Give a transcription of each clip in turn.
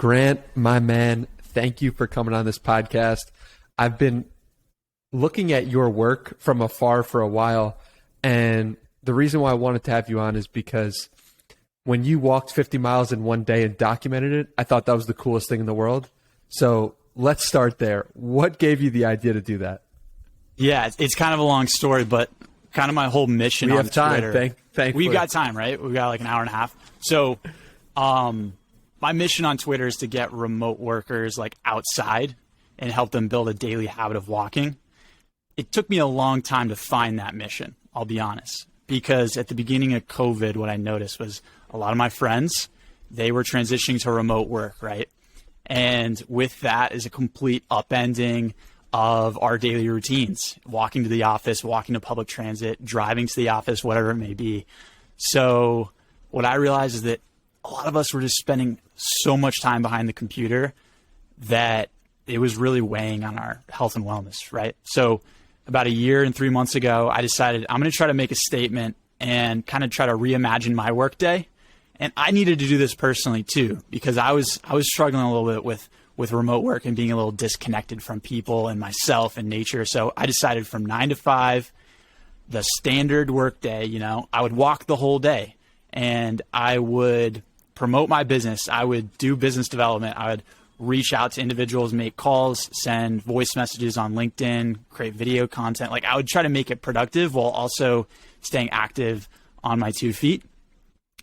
Grant, my man, thank you for coming on this podcast. I've been looking at your work from afar for a while, and the reason why I wanted to have you on is because when you walked 50 miles in one day and documented it, I thought that was the coolest thing in the world. So let's start there. What gave you the idea to do that? Yeah, it's kind of a long story, but kind of my whole mission on Twitter. Thankfully. We've got time, right? We've got like an hour and a half. So my mission on Twitter is to get remote workers like outside and help them build a daily habit of walking. It took me a long time to find that mission, I'll be honest, because at the beginning of COVID, what I noticed was a lot of my friends, they were transitioning to remote work, right? And with that is a complete upending of our daily routines, walking to the office, walking to public transit, driving to the office, whatever it may be. So what I realized is that a lot of us were just spending so much time behind the computer that it was really weighing on our health and wellness, right? So about a year and 3 months ago, I decided I'm going to try to make a statement and kind of try to reimagine my workday. And I needed to do this personally too, because I was struggling a little bit with remote work and being a little disconnected from people and myself and nature. So I decided from 9 to 5, the standard workday, I would walk the whole day and I would promote my business. I would do business development. I would reach out to individuals, make calls, send voice messages on LinkedIn, create video content. Like I would try to make it productive while also staying active on my 2 feet.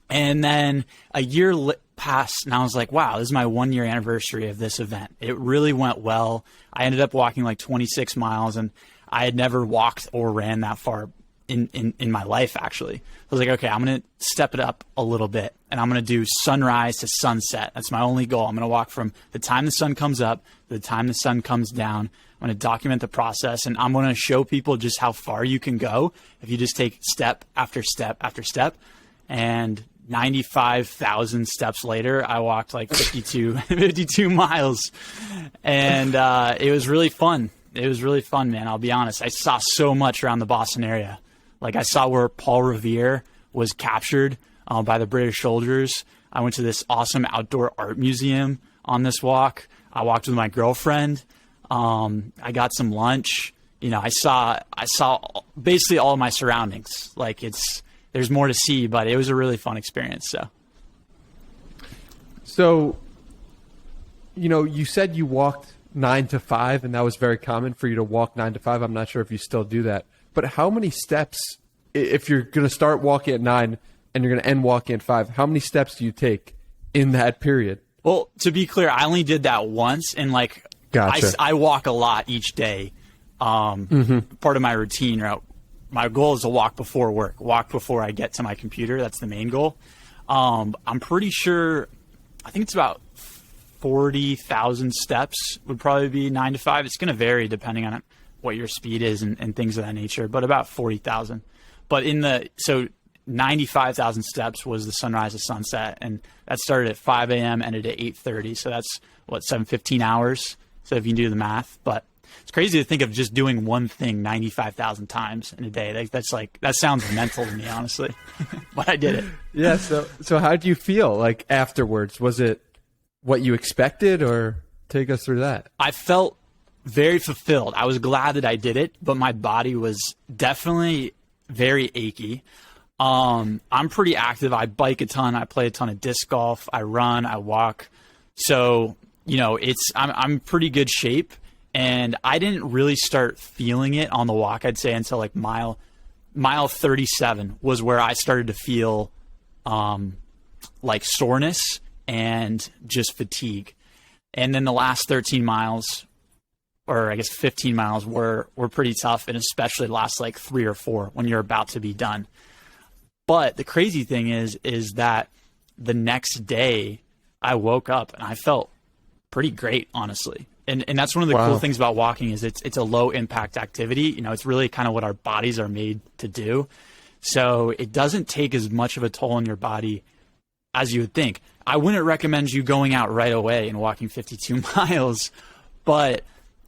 And then a year passed and I was like, wow, this is my 1 year anniversary of this event. It really went well. I ended up walking like 26 miles and I had never walked or ran that far in my life, actually. I was like, okay, I'm going to step it up a little bit and I'm going to do sunrise to sunset. That's my only goal. I'm going to walk from the time the sun comes up to the time the sun comes down. I'm going to document the process and I'm going to show people just how far you can go if you just take step after step after step. And 95,000 steps later, I walked like 52 miles. And it was really fun. It was really fun, man. I'll be honest. I saw so much around the Boston area. Like I saw where Paul Revere was captured by the British soldiers. I went to this awesome outdoor art museum on this walk. I walked with my girlfriend. I got some lunch. I saw basically all of my surroundings. Like there's more to see, but it was a really fun experience. So, you said you walked 9 to 5, and that was very common for you to walk 9 to 5. I'm not sure if you still do that, but how many steps, if you're going to start walking at 9 and you're going to end walking at 5, how many steps do you take in that period? Well, to be clear, I only did that once, and Gotcha. I walk a lot each day. Part of my routine, right? My goal is to walk before work, walk before I get to my computer. That's the main goal. I'm pretty sure, I think it's about 40,000 steps would probably be 9 to 5. It's going to vary depending on what your speed is and things of that nature, but about 40,000. But so 95,000 steps was the sunrise to sunset. And that started at 5 a.m., ended at 8:30. So that's 15 hours. So if you can do the math, but it's crazy to think of just doing one thing 95,000 times in a day. That sounds mental to me, honestly, but I did it. Yeah. So how do you feel like afterwards? Was it what you expected, or take us through that? I felt very fulfilled. I was glad that I did it, but my body was definitely very achy. I'm pretty active. I bike a ton. I play a ton of disc golf. I run, I walk. So, I'm pretty good shape. And I didn't really start feeling it on the walk, I'd say, until like mile 37 was where I started to feel like soreness and just fatigue. And then the last 13 miles, or I guess 15 miles, were pretty tough, and especially the last like 3 or 4 when you're about to be done. But the crazy thing is that the next day I woke up and I felt pretty great, honestly. And that's one of the cool things about walking is it's a low impact activity. It's really kind of what our bodies are made to do. So it doesn't take as much of a toll on your body as you would think. I wouldn't recommend you going out right away and walking 52 miles, but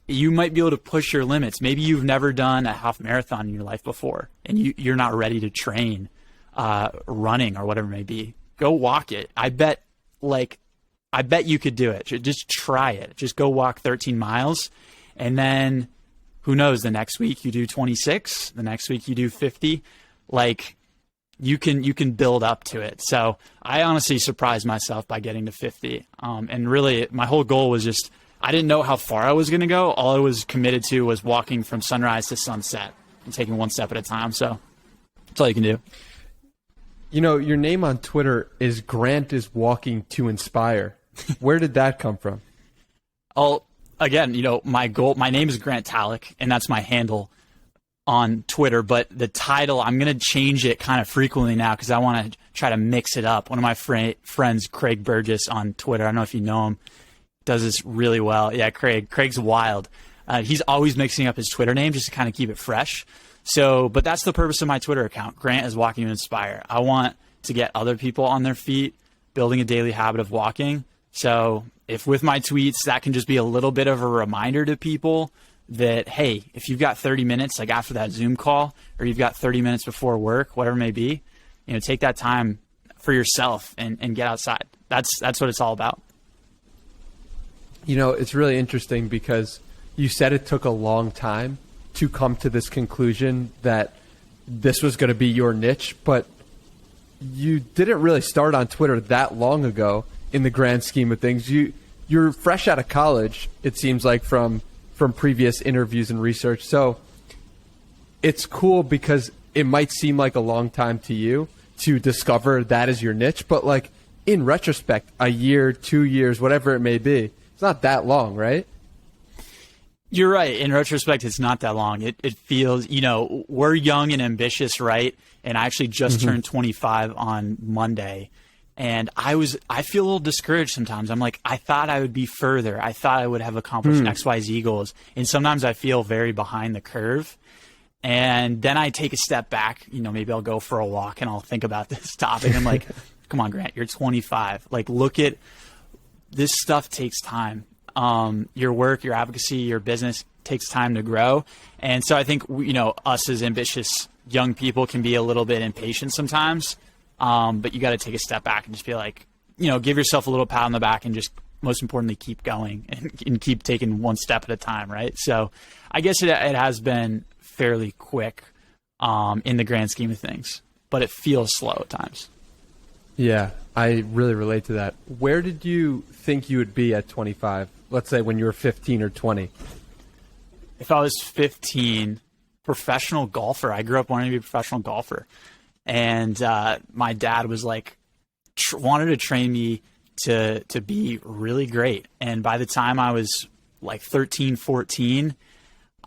you might be able to push your limits. Maybe you've never done a half marathon in your life before and you're not ready to train running or whatever it may be. Go walk it. I bet like I bet you could do it. Just try it. Just go walk 13 miles. And then who knows, the next week you do 26, the next week you do 50. Like, you can build up to it. So I honestly surprised myself by getting to 50. And really my whole goal was just, I didn't know how far I was going to go. All I was committed to was walking from sunrise to sunset and taking one step at a time. So that's all you can do. You know, your name on Twitter is Grant is Walking to Inspire. Where did that come from? Oh, again, you know, my name is Grant Taleck, and that's my handle on Twitter, but the title, I'm going to change it kind of frequently now because I want to try to mix it up. One of my friends, Craig Burgess on Twitter, I don't know if you know him, does this really well. Yeah, Craig's wild. He's always mixing up his Twitter name just to kind of keep it fresh. So, but that's the purpose of my Twitter account. Grant is Walking to Inspire. I want to get other people on their feet, building a daily habit of walking. So if with my tweets, that can just be a little bit of a reminder to people that, hey, if you've got 30 minutes, like after that Zoom call, or you've got 30 minutes before work, whatever it may be, you know, take that time for yourself and get outside. That's what it's all about. You know, it's really interesting because you said it took a long time to come to this conclusion that this was going to be your niche, but you didn't really start on Twitter that long ago in the grand scheme of things. You're fresh out of college, it seems like, from previous interviews and research. So it's cool because it might seem like a long time to you to discover that is your niche, but like in retrospect, a year, 2 years, whatever it may be, it's not that long, right? You're right. In retrospect, it's not that long. It feels, you know, we're young and ambitious, right? And I actually just turned 25 on Monday. And I feel a little discouraged sometimes. I'm like, I thought I would be further. I thought I would have accomplished X, Y, Z goals. And sometimes I feel very behind the curve. And then I take a step back, you know, maybe I'll go for a walk and I'll think about this topic. I'm like, come on, Grant, you're 25. Like, look at this stuff takes time. Your work, your advocacy, your business takes time to grow. And so I think, you know, us as ambitious young people can be a little bit impatient sometimes. But you got to take a step back and just be like, you know, give yourself a little pat on the back and just, most importantly, keep going and keep taking one step at a time, right? So I guess it has been fairly quick in the grand scheme of things, but it feels slow at times. Yeah, I really relate to that. Where did you think you would be at 25? Let's say when you were 15 or 20. If I was 15, professional golfer. I grew up wanting to be a professional golfer. And my dad was like, wanted to train me to be really great. And by the time I was like 13, 14,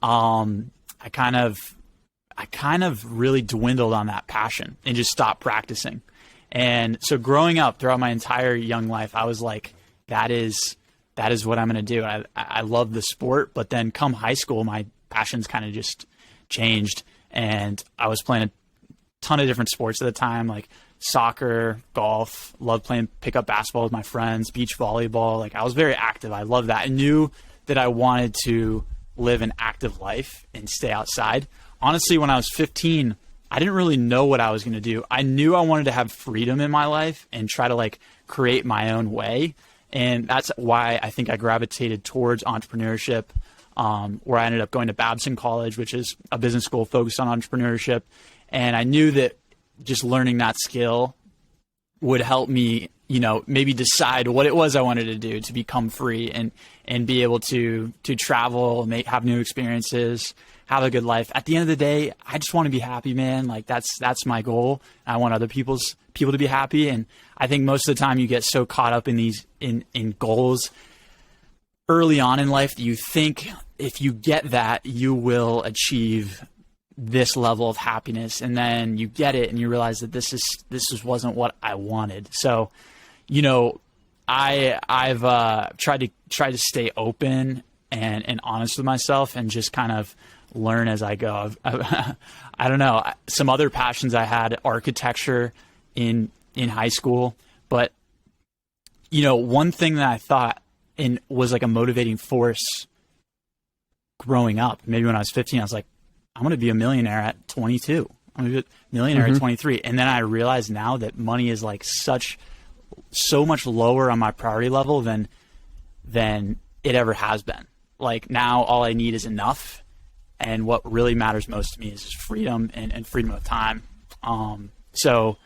I kind of really dwindled on that passion and just stopped practicing. And so growing up throughout my entire young life, I was like, that is what I'm going to do. I love the sport, but then come high school, my passions kind of just changed. And I was playing a ton of different sports at the time, like soccer, golf, loved playing pickup basketball with my friends, beach volleyball. Like, I was very active. I loved that. I knew that I wanted to live an active life and stay outside. Honestly, when I was 15, I didn't really know what I was going to do. I knew I wanted to have freedom in my life and try to like create my own way. And that's why I think I gravitated towards entrepreneurship, where I ended up going to Babson College, which is a business school focused on entrepreneurship. And I knew that just learning that skill would help me, you know, maybe decide what it was I wanted to do to become free and be able to travel, have new experiences, have a good life. At the end of the day, I just want to be happy, man. Like, that's my goal. I want other people to be happy. And I think most of the time you get so caught up in these in goals early on in life that you think if you get that, you will achieve this level of happiness, and then you get it and you realize that this wasn't what I wanted. So, you know, I've tried to stay open and honest with myself and just kind of learn as I go. I don't know, some other passions I had, architecture in high school, but you know, one thing that I thought was like a motivating force growing up, maybe when I was 15, I was like, I'm going to be a millionaire at 22. I'm going to be a millionaire at 23. And then I realize now that money is like such so much lower on my priority level than it ever has been. Like now all I need is enough. And what really matters most to me is just freedom and freedom of time. So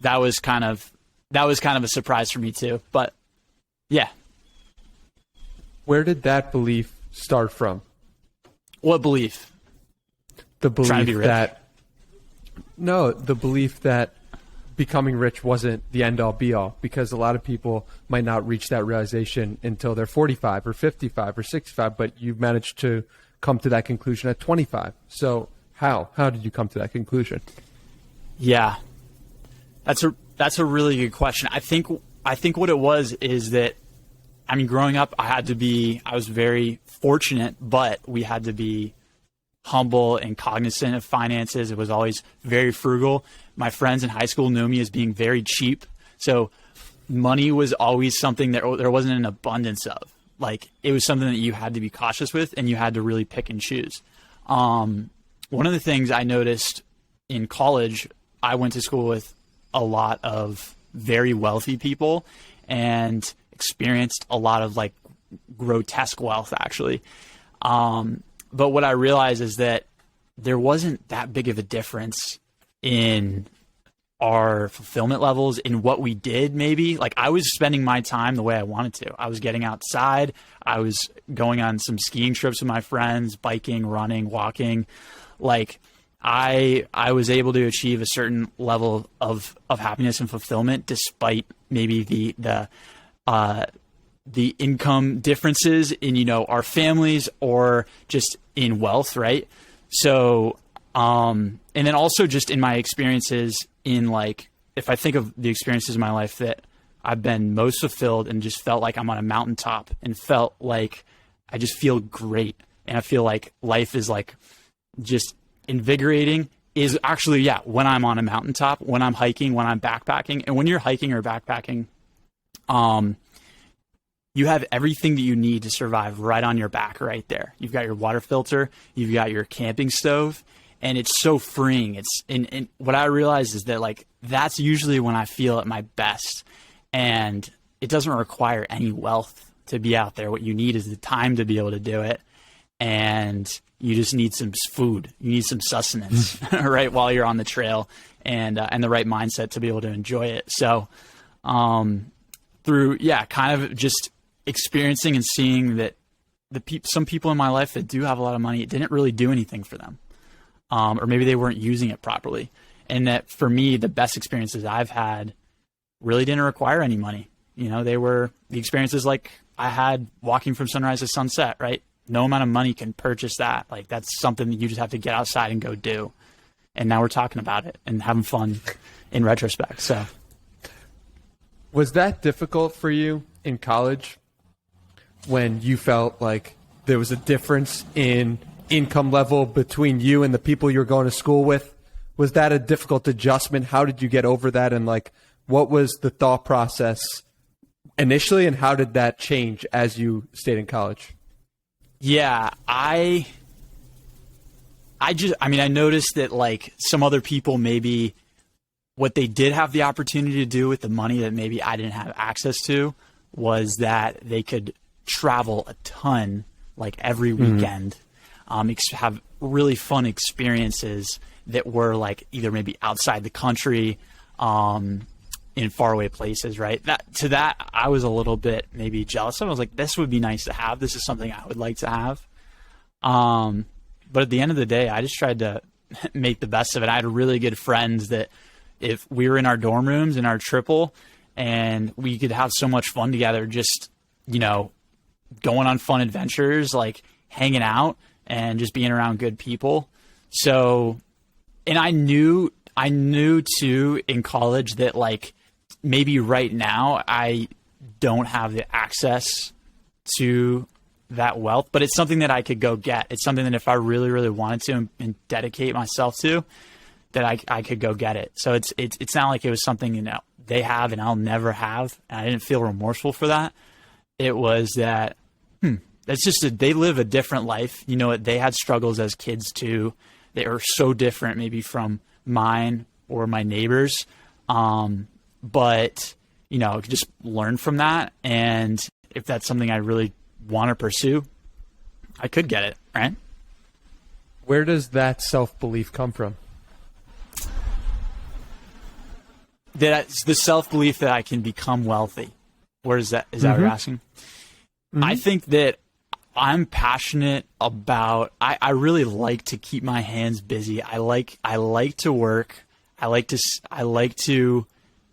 that was kind of a surprise for me too, but yeah. Where did that belief start from? What belief? The belief Trying to be rich. The belief that becoming rich wasn't the end all be all, because a lot of people might not reach that realization until they're 45 or 55 or 65, but you've managed to come to that conclusion at 25. So how did you come to that conclusion? Yeah, that's a really good question. I think what it was is that, I mean, growing up, I was very fortunate, but we had to be humble and cognizant of finances. It was always very frugal. My friends in high school knew me as being very cheap. So money was always something that there wasn't an abundance of. Like, it was something that you had to be cautious with, and you had to really pick and choose. One of the things I noticed in college, I went to school with a lot of very wealthy people and experienced a lot of like grotesque wealth, actually. But what I realized is that there wasn't that big of a difference in our fulfillment levels in what we did. Maybe like I was spending my time the way I wanted to. I was getting outside. I was going on some skiing trips with my friends, biking, running, walking. Like I was able to achieve a certain level of happiness and fulfillment despite maybe the income differences in, you know, our families or just in wealth, right? So, and then also just in my experiences in, like, if I think of the experiences in my life that I've been most fulfilled and just felt like I'm on a mountaintop and felt like I just feel great and I feel like life is like just invigorating is actually, yeah, when I'm on a mountaintop, when I'm hiking, when I'm backpacking. And when you're hiking or backpacking, you have everything that you need to survive right on your back right there. You've got your water filter, you've got your camping stove, and it's so freeing. It's and what I realized is that, like, that's usually when I feel at my best, and it doesn't require any wealth to be out there. What you need is the time to be able to do it, and you just need some food. You need some sustenance, right, while you're on the trail, and the right mindset to be able to enjoy it. So, through kind of just experiencing and seeing that some people in my life that do have a lot of money, it didn't really do anything for them, or maybe they weren't using it properly. And that for me, the best experiences I've had really didn't require any money. You know, they were the experiences like I had walking from sunrise to sunset, right? No amount of money can purchase that. Like, that's something that you just have to get outside and go do. And now we're talking about it and having fun in retrospect. So, was that difficult for you in college when you felt like there was a difference in income level between you and the people you're going to school with? Was that a difficult adjustment? How did you get over that? And, like, what was the thought process initially, and how did that change as you stayed in college? Yeah, I noticed that, like, some other people, maybe what they did have the opportunity to do with the money that maybe I didn't have access to was that they could travel a ton, like every weekend, have really fun experiences that were like either maybe outside the country, in faraway places, right? That I was a little bit maybe jealous of. I was like, this would be nice to have. This is something I would like to have. But at the end of the day, I just tried to make the best of it. I had really good friends that if we were in our dorm rooms in our triple and we could have so much fun together, just, you know, going on fun adventures, like hanging out and just being around good people. So, and I knew too in college that, like, maybe right now I don't have the access to that wealth, but it's something that I could go get. It's something that if I really, really wanted to and dedicate myself to, that I could go get it. So it's not like it was something, you know, they have and I'll never have. And I didn't feel remorseful for that. It was that, it's just they live a different life. You know, they had struggles as kids too. They are so different maybe from mine or my neighbors. But just learn from that. And if that's something I really want to pursue, I could get it, right? Where does that self-belief come from? That's the self-belief that I can become wealthy. Where is that? Is that what you're asking? I think that I'm passionate about, I really like to keep my hands busy. I like to work. I like to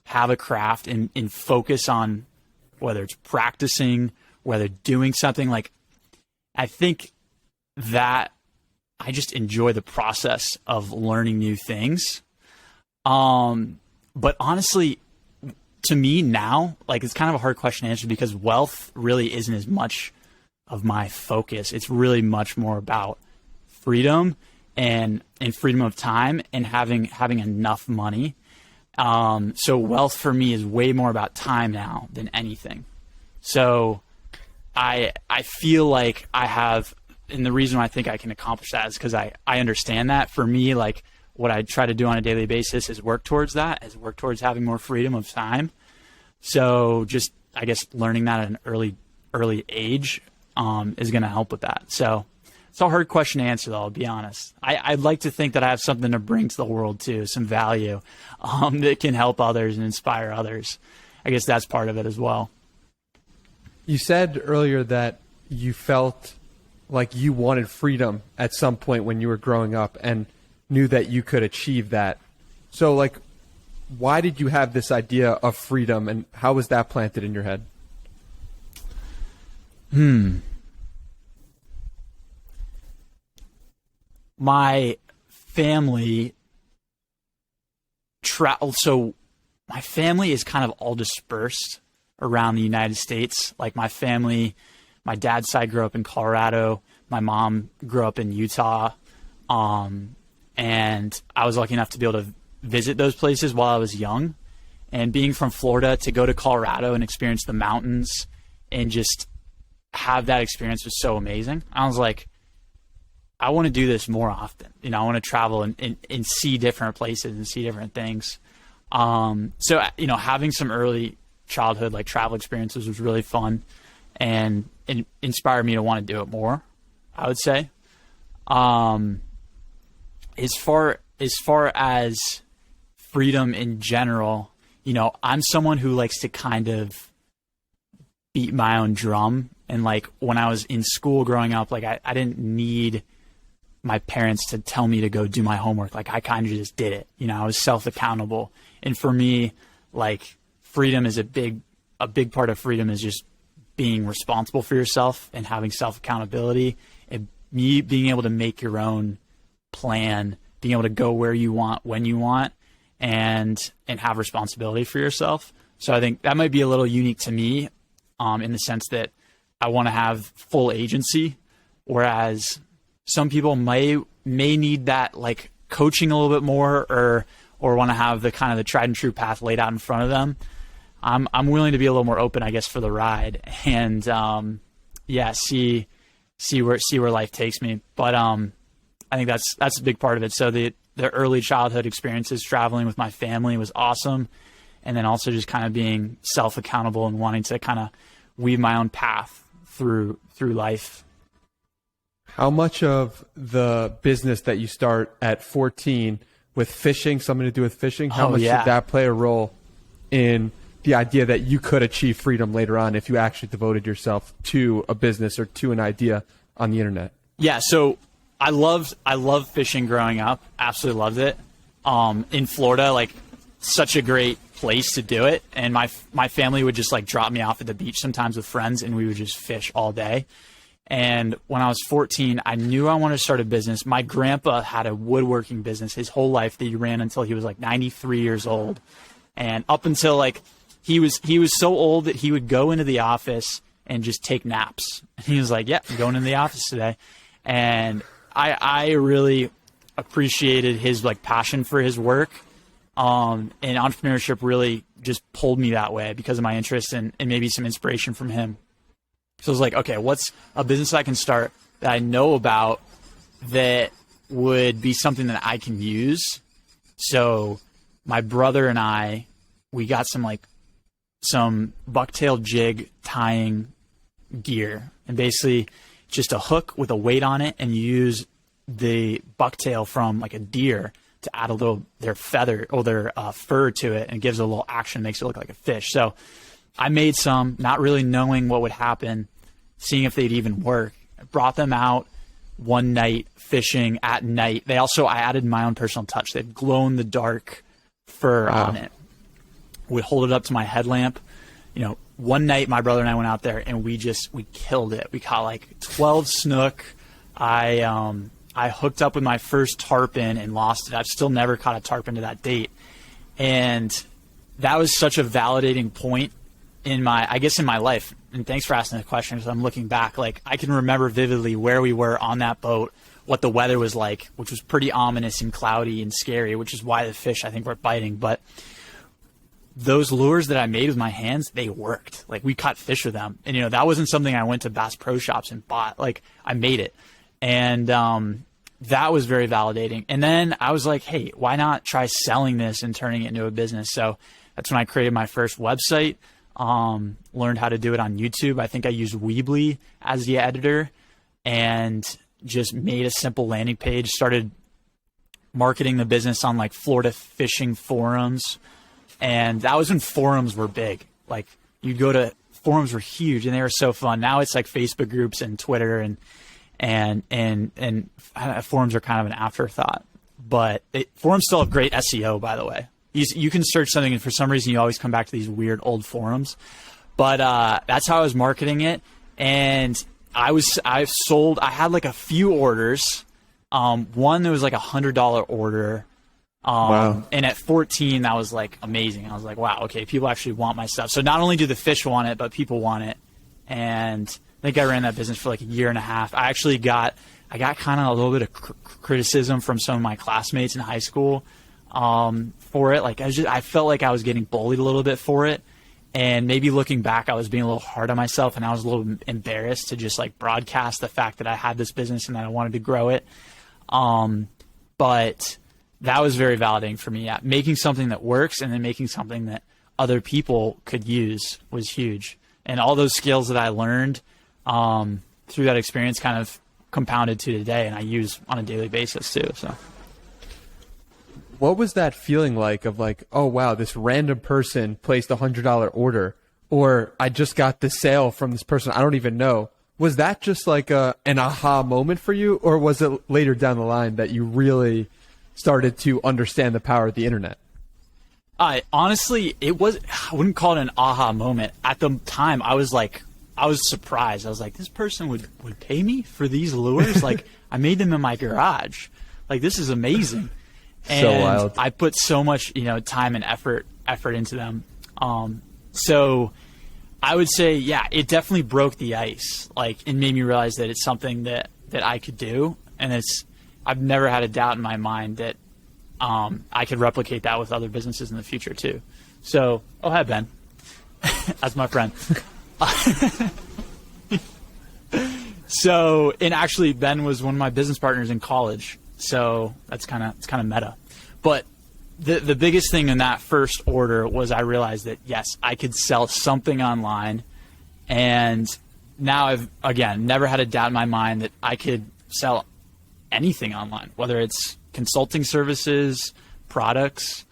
have a craft and focus on whether it's practicing, whether doing something. Like, I think that I just enjoy the process of learning new things. But honestly, to me now, like, it's kind of a hard question to answer because wealth really isn't as much of my focus. It's really much more about freedom and freedom of time and having enough money. So wealth for me is way more about time now than anything. So I feel like I have, and the reason why I think I can accomplish that is because I understand that. For me, like, what I try to do on a daily basis is work towards that, is work towards having more freedom of time. So just, I guess, learning that at an early age is going to help with that. So it's a hard question to answer, though, I'll be honest. I'd like to think that I have something to bring to the world, too, some value that can help others and inspire others. I guess that's part of it as well. You said earlier that you felt like you wanted freedom at some point when you were growing up and knew that you could achieve that. So, like, why did you have this idea of freedom, and how was that planted in your head? My family so my family is kind of all dispersed around the United States. Like, my family, my dad's side grew up in Colorado. My mom grew up in Utah. And I was lucky enough to be able to visit those places while I was young. And being from Florida, to go to Colorado and experience the mountains and just have that experience was so amazing. I was like, I want to do this more often. I want to travel and see different places and see different things. So, having some early childhood, like, travel experiences was really fun and inspired me to want to do it more, I would say. As far as freedom in general, I'm someone who likes to kind of beat my own drum. And, like, when I was in school growing up, like, I didn't need my parents to tell me to go do my homework. Like, I kind of just did it. I was self-accountable. And for me, like, freedom is a big part of freedom is just being responsible for yourself and having self-accountability and me being able to make your own plan, being able to go where you want, when you want, and have responsibility for yourself. So I think that might be a little unique to me, in the sense that I want to have full agency, whereas some people may need that, like, coaching a little bit more, or want to have the kind of the tried and true path laid out in front of them. I'm willing to be a little more open, I guess, for the ride, and see where life takes me. But I think that's a big part of it. So the early childhood experiences traveling with my family was awesome, and then also just kind of being self-accountable and wanting to kind of weave my own path through life. How much of the business that you start at 14 with fishing, something to do with fishing, how much did that play a role in the idea that you could achieve freedom later on if you actually devoted yourself to a business or to an idea on the internet? Yeah, so I loved fishing growing up. Absolutely loved it. In Florida, like, such a great place to do it. And my family would just, like, drop me off at the beach sometimes with friends, and we would just fish all day. And when I was 14, I knew I wanted to start a business. My grandpa had a woodworking business his whole life that he ran until he was, like, 93 years old. And up until, like, he was so old that he would go into the office and just take naps. And he was like, yeah, I'm going into the office today. And I really appreciated his, like, passion for his work. And entrepreneurship really just pulled me that way because of my interest and maybe some inspiration from him. So I was like, okay, what's a business I can start that I know about that would be something that I can use? So my brother and I, we got some some bucktail jig tying gear, and basically just a hook with a weight on it, and you use the bucktail from like a deer to add a little their feather or their fur to it, and it gives it a little action, makes it look like a fish. So I made some, not really knowing what would happen, seeing if they'd even work. I brought them out one night fishing at night. I added my own personal touch. They had glow in the dark fur on it. Would hold it up to my headlamp. One night my brother and I went out there and we killed it. We caught like 12 snook. I hooked up with my first tarpon and lost it. I've still never caught a tarpon to that date. And that was such a validating point in my life. And thanks for asking the question, because I'm looking back, like I can remember vividly where we were on that boat, what the weather was like, which was pretty ominous and cloudy and scary, which is why the fish I think were biting. But those lures that I made with my hands, they worked. Like we caught fish with them. And that wasn't something I went to Bass Pro Shops and bought. Like I made it. And that was very validating. And then I was like, hey, why not try selling this and turning it into a business? So that's when I created my first website, learned how to do it on YouTube. I think I used Weebly as the editor and just made a simple landing page, started marketing the business on like Florida fishing forums. And that was when forums were big. Like you'd go to forums were huge and they were so fun. Now it's like Facebook groups and Twitter and forums are kind of an afterthought. But forums still have great SEO, by the way. You can search something and for some reason you always come back to these weird old forums. But that's how I was marketing it. And I had like a few orders. One that was like $100 order. Wow. And at 14, that was like amazing. I was like, wow, okay, people actually want my stuff. So not only do the fish want it, but people want it. And I think I ran that business for like a year and a half. I got kind of a little bit of criticism from some of my classmates in high school for it. Like I felt like I was getting bullied a little bit for it. And maybe looking back, I was being a little hard on myself and I was a little embarrassed to just like broadcast the fact that I had this business and that I wanted to grow it. But that was very validating for me. Yeah. Making something that works and then making something that other people could use was huge. And all those skills that I learned through that experience kind of compounded to today, and I use on a daily basis too. So, what was that feeling like of like, oh wow, this random person placed $100 order, or I just got this sale from this person I don't even know? Was that just like an aha moment for you, or was it later down the line that you really started to understand the power of the internet? Honestly, I wouldn't call it an aha moment. At the time, I was surprised. I was like, this person would pay me for these lures? Like, I made them in my garage. Like, this is amazing. And so wild. I put so much, time and effort into them. So I would say, yeah, it definitely broke the ice. Like, it made me realize that it's something that I could do. And I've never had a doubt in my mind that I could replicate that with other businesses in the future too. So, hi Ben, that's my friend. So, and actually Ben was one of my business partners in college. So it's kind of meta. But the biggest thing in that first order was I realized that yes, I could sell something online, and now I've again never had a doubt in my mind that I could sell anything online, whether it's consulting services, products.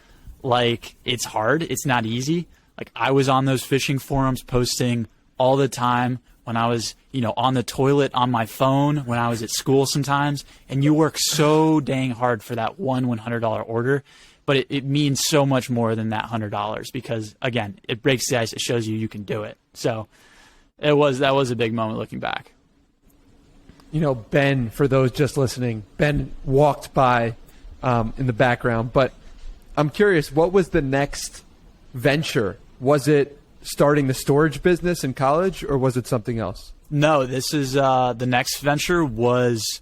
Like, it's hard. It's not easy. Like, I was on those fishing forums posting all the time when I was, on the toilet on my phone, when I was at school sometimes. And you work so dang hard for that $100 order, but it means so much more than that $100 because, again, it breaks the ice. It shows you can do it. So that was a big moment looking back. Ben, for those just listening, Ben walked by in the background, but I'm curious, what was the next venture? Was it starting the storage business in college, or was it something else? No, this is the next venture was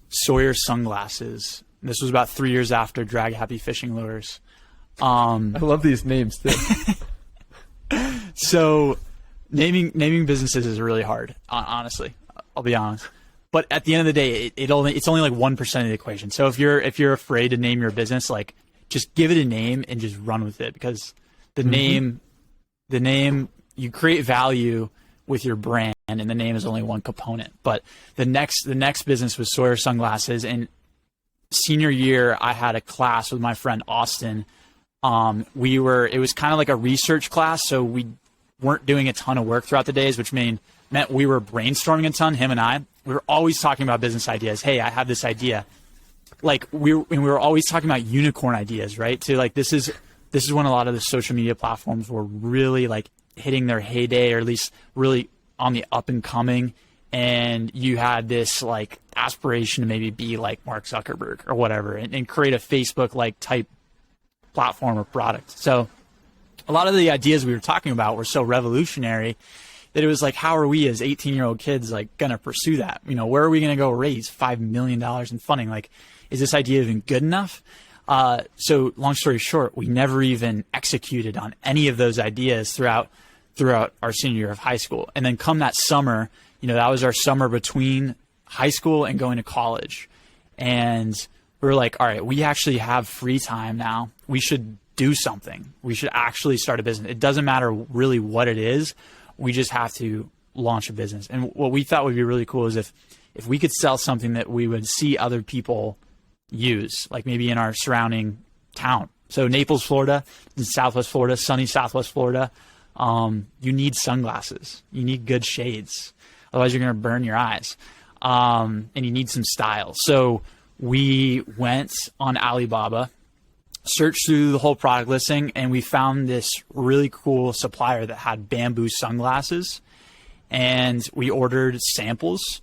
Sawyer Sunglasses. This was about 3 years after Drag Happy Fishing Lures. I love these names too. So naming businesses is really hard, honestly. I'll be honest. But at the end of the day, it's only like 1% of the equation. So if you're afraid to name your business, like, just give it a name and just run with it, because the name the name, you create value with your brand, and the name is only one component. But the next business was Sawyer Sunglasses. And senior year, I had a class with my friend Austin. It was kind of like a research class, so we weren't doing a ton of work throughout the days, which meant we were brainstorming a ton, him and I. We were always talking about business ideas. Hey, I have this idea. Like we were always talking about unicorn ideas, right? To like, this is when a lot of the social media platforms were really like hitting their heyday, or at least really on the up and coming. And you had this like aspiration to maybe be like Mark Zuckerberg or whatever, and create a Facebook like type platform or product. So a lot of the ideas we were talking about were so revolutionary that it was like, how are we as 18-year-old kids like going to pursue that? You know, where are we going to go raise $5 million in funding? Like, is this idea even good enough? So long story short, we never even executed on any of those ideas throughout our senior year of high school. And then come that summer, you know, that was our summer between high school and going to college. And we were like, all right, we actually have free time now. We should do something. We should actually start a business. It doesn't matter really what it is. We just have to launch a business. And what we thought would be really cool is if we could sell something that we would see other people use, like maybe in our surrounding town. So Naples, Florida, in Southwest Florida, sunny Southwest Florida, you need sunglasses. You need good shades. Otherwise you're going to burn your eyes. And you need some style. So we went on Alibaba, searched through the whole product listing, and we found this really cool supplier that had bamboo sunglasses. And we ordered samples,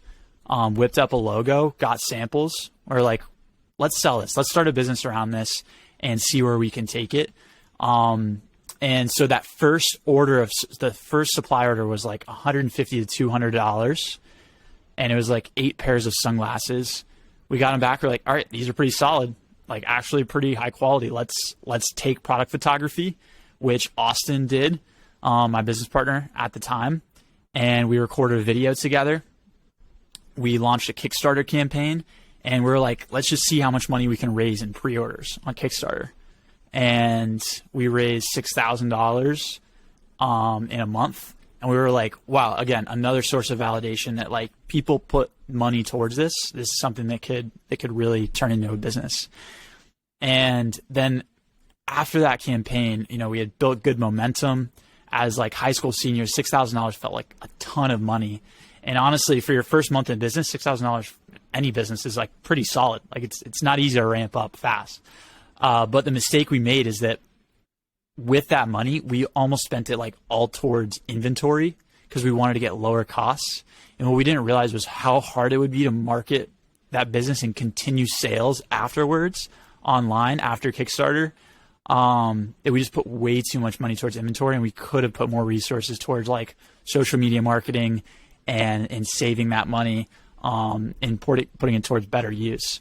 whipped up a logo, got samples. We're like, let's sell this. Let's start a business around this and see where we can take it. And so that first supply order was like $150 to $200. And it was like 8 pairs of sunglasses. We got them back. We're like, all right, these are pretty solid, like actually pretty high quality. Let's take product photography, which Austin did, my business partner at the time. And we recorded a video together. We launched a Kickstarter campaign, and we were like, let's just see how much money we can raise in pre-orders on Kickstarter. And we raised $6,000 in a month. And we were like, wow, again, another source of validation that like people put money towards this. This is something that could really turn into a business. And then after that campaign, you know, we had built good momentum as like high school seniors. $6,000 felt like a ton of money. And honestly, for your first month in business, $6,000 any business is like pretty solid. Like it's not easy to ramp up fast. But the mistake we made is that with that money, we almost spent it like all towards inventory because we wanted to get lower costs. And what we didn't realize was how hard it would be to market that business and continue sales afterwards online after Kickstarter. That we just put way too much money towards inventory, and we could have put more resources towards like social media marketing and saving that money and putting it towards better use.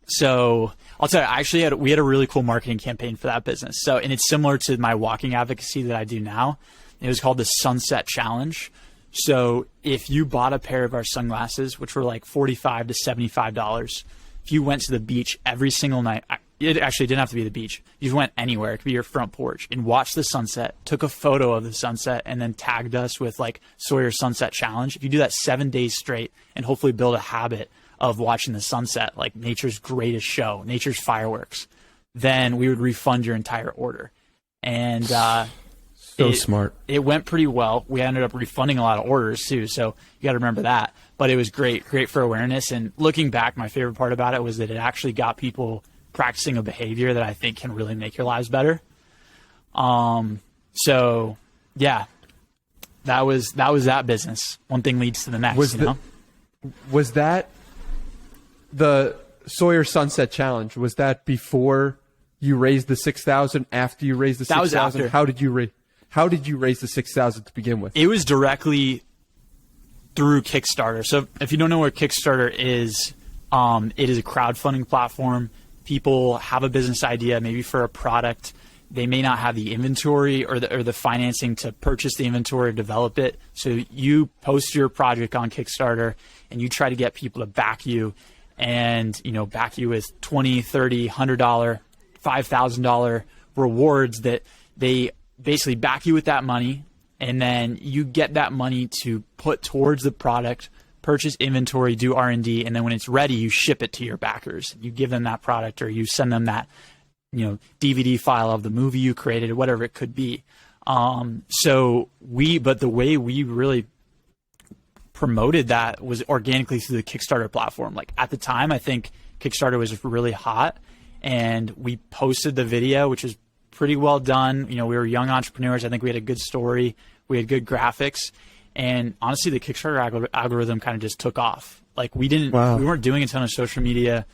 So I'll tell you, we had a really cool marketing campaign for that business. So, and it's similar to my walking advocacy that I do now. It was called the Sunset Challenge. So if you bought a pair of our sunglasses, which were like $45 to $75, if you went to the beach every single night, it actually didn't have to be the beach. You went anywhere. It could be your front porch and watched the sunset, took a photo of the sunset, and then tagged us with like Sawyer Sunset Challenge. If you do that 7 days straight and hopefully build a habit of watching the sunset, like nature's greatest show, nature's fireworks, then we would refund your entire order. And smart. It went pretty well. We ended up refunding a lot of orders too, so you got to remember that. But it was great for awareness. And looking back, my favorite part about it was that it actually got people practicing a behavior that I think can really make your lives better. So yeah, that was that business. One thing leads to the next. Was that the Sawyer Sunset Challenge? Was that before you raised the $6,000? After you raised the $6,000? That was after. How did you raise the $6,000 to begin with? It was directly through Kickstarter. So if you don't know what Kickstarter is, it is a crowdfunding platform. People have a business idea, maybe for a product. They may not have the inventory or the financing to purchase the inventory or develop it. So you post your project on Kickstarter and you try to get people to back you, and back you with $20, $30, $100, $5,000 rewards that they basically back you with that money, and then you get that money to put towards the product, purchase inventory, do R&D, and then when it's ready, you ship it to your backers. You give them that product, or you send them that, DVD file of the movie you created, whatever it could be. But the way we really promoted that was organically through the Kickstarter platform. Like at the time, I think Kickstarter was really hot, and we posted the video, which was pretty well done. We were young entrepreneurs. I think we had a good story. We had good graphics. And honestly, the Kickstarter algorithm kind of just took off. Like we weren't doing a ton of social media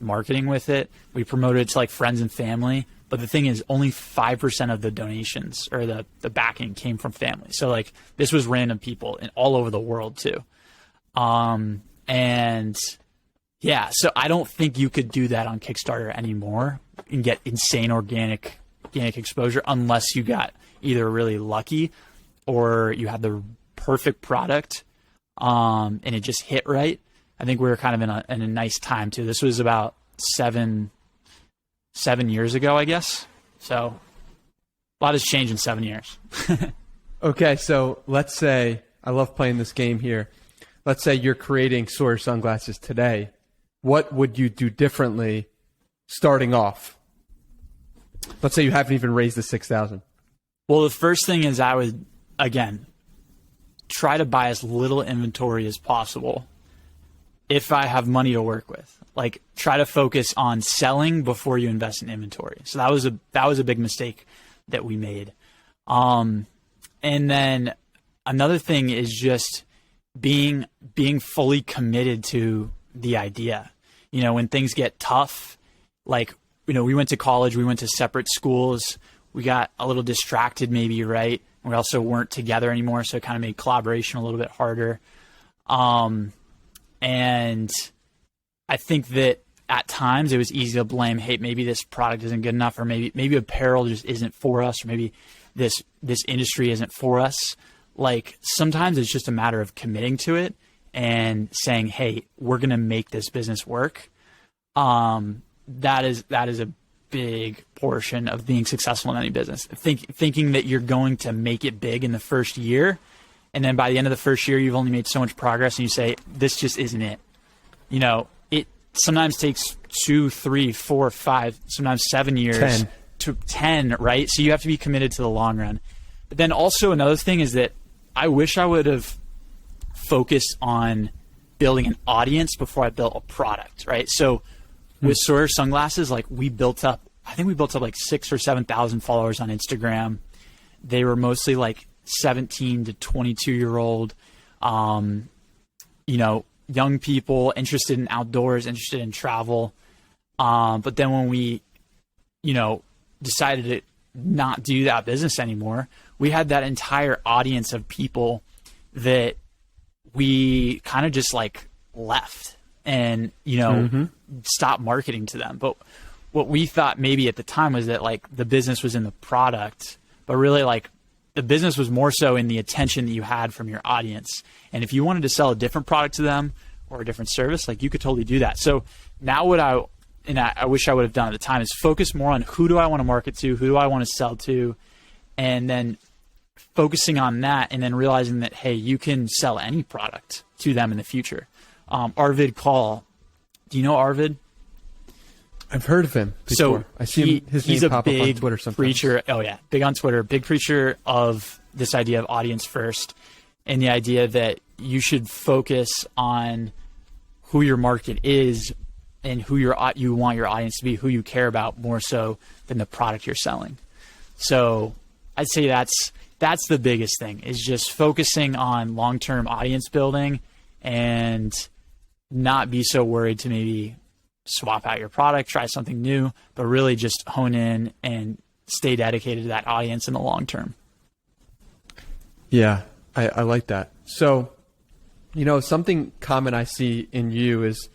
marketing with it. We promoted it to like friends and family. But the thing is, only 5% of the donations or the backing came from family. So like this was random people all over the world too. And yeah, so I don't think you could do that on Kickstarter anymore and get insane organic exposure unless you got either really lucky or you had the perfect product and it just hit right. I think we were kind of in a nice time too. This was about seven years ago, I guess. So a lot has changed in 7 years. Okay, so let's say, I love playing this game here. Let's say you're creating Sawyer sunglasses today. What would you do differently starting off? Let's say you haven't even raised the $6,000. Well, the first thing is I would, again, try to buy as little inventory as possible if I have money to work with. Like try to focus on selling before you invest in inventory. So that was a big mistake that we made. And then another thing is just being fully committed to the idea. When things get tough, like, we went to college, we went to separate schools, we got a little distracted maybe, right? We also weren't together anymore, so it kind of made collaboration a little bit harder. And I think that at times it was easy to blame, hey, maybe this product isn't good enough, or maybe apparel just isn't for us, or maybe this industry isn't for us. Like sometimes it's just a matter of committing to it and saying, hey, we're going to make this business work. That is a big portion of being successful in any business. Thinking that you're going to make it big in the first year, and then by the end of the first year, you've only made so much progress, and you say, this just isn't it. It sometimes takes 2, 3, 4, 5, sometimes 7 years to 10, right? So you have to be committed to the long run. But then also another thing is that I wish I would have focused on building an audience before I built a product, right? So with Sawyer sunglasses, like I think we built up like 6,000 or 7,000 followers on Instagram. They were mostly like 17 to 22-year-old, young people interested in outdoors, interested in travel. But then when we, decided to not do that business anymore, we had that entire audience of people that we kind of just like left and, stopped marketing to them. But what we thought maybe at the time was that like the business was in the product, but really like the business was more so in the attention that you had from your audience. And if you wanted to sell a different product to them or a different service, like you could totally do that. So now I wish I would have done at the time is focus more on who do I want to market to, who do I want to sell to, and then focusing on that and then realizing that, hey, you can sell any product to them in the future. Arvid Kahl, do you know Arvid? I've heard of him before. So I see his name pop up on Twitter sometimes. Preacher. Oh yeah, big on Twitter. Big preacher of this idea of audience first, and the idea that you should focus on who your market is and who you want your audience to be, who you care about more so than the product you're selling. So I'd say that's the biggest thing is just focusing on long-term audience building and not be so worried to maybe swap out your product, try something new, but really just hone in and stay dedicated to that audience in the long term. Yeah, I like that. So, something common I see in you is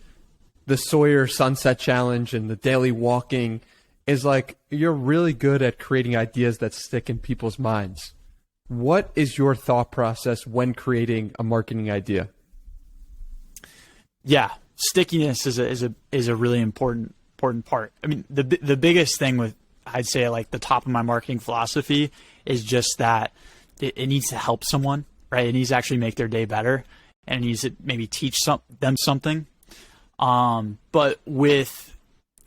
the Sawyer Sunset Challenge and the daily walking is like you're really good at creating ideas that stick in people's minds. What is your thought process when creating a marketing idea? Yeah, stickiness is a really important part. I mean, the biggest thing with I'd say like the top of my marketing philosophy is just that it needs to help someone, right? It needs to actually make their day better, and it needs to maybe teach them something. But with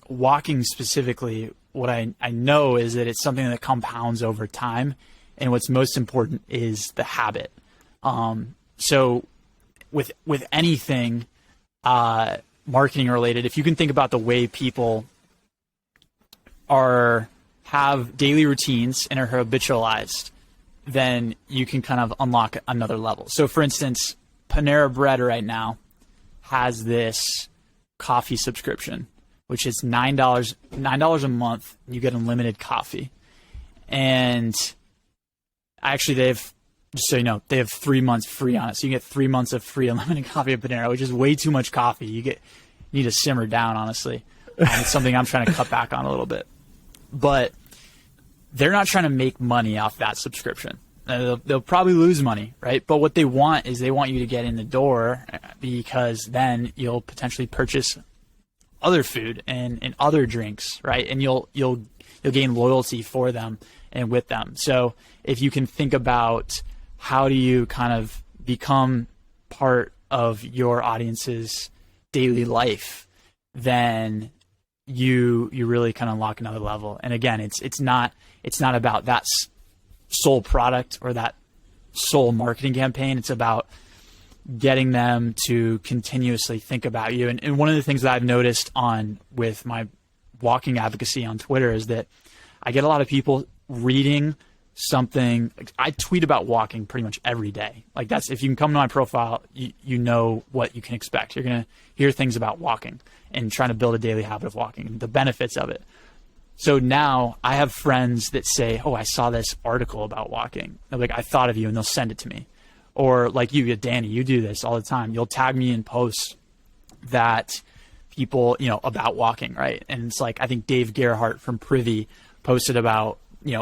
walking specifically, what I know is that it's something that compounds over time. And what's most important is the habit. So with anything marketing related, if you can think about the way people have daily routines and are habitualized, then you can kind of unlock another level. So for instance, Panera Bread right now has this coffee subscription, which is $9 a month. You get unlimited coffee. And actually just so you know, they have 3 months free on it. So you get 3 months of free unlimited coffee at Panera, which is way too much coffee. You need to simmer down, honestly. It's something I'm trying to cut back on a little bit. But they're not trying to make money off that subscription. They'll probably lose money, right? But what they want is they want you to get in the door, because then you'll potentially purchase other food and other drinks, right? And you'll gain loyalty for them and with them. So if you can think about how do you kind of become part of your audience's daily life, then you really kind of unlock another level. And again, it's not about that sole product or that sole marketing campaign. It's about getting them to continuously think about you. And one of the things that I've noticed with my walking advocacy on Twitter is that I get a lot of people reading something. I tweet about walking pretty much every day. Like that's, if you can come to my profile, you know what you can expect. You're going to hear things about walking and trying to build a daily habit of walking and the benefits of it. So now I have friends that say, oh, I saw this article about walking. They're like, I thought of you, and they'll send it to me. Or like you, Danny, you do this all the time. You'll tag me in posts that people, about walking, right? And it's like, I think Dave Gerhardt from Privy posted about,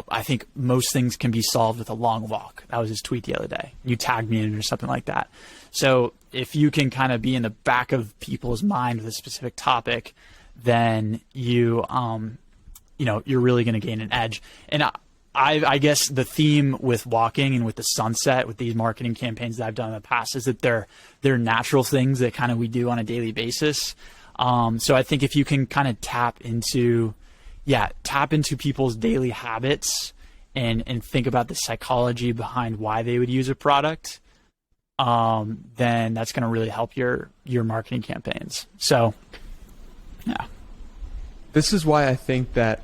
I think most things can be solved with a long walk. That was his tweet the other day. You tagged me in it or something like that. So if you can kind of be in the back of people's mind with a specific topic, then you're really going to gain an edge. And I guess the theme with walking and with the sunset, with these marketing campaigns that I've done in the past, is that they're natural things that kind of we do on a daily basis. So I think if you can kind of tap into people's daily habits and think about the psychology behind why they would use a product, then that's going to really help your marketing campaigns. So, yeah. This is why I think that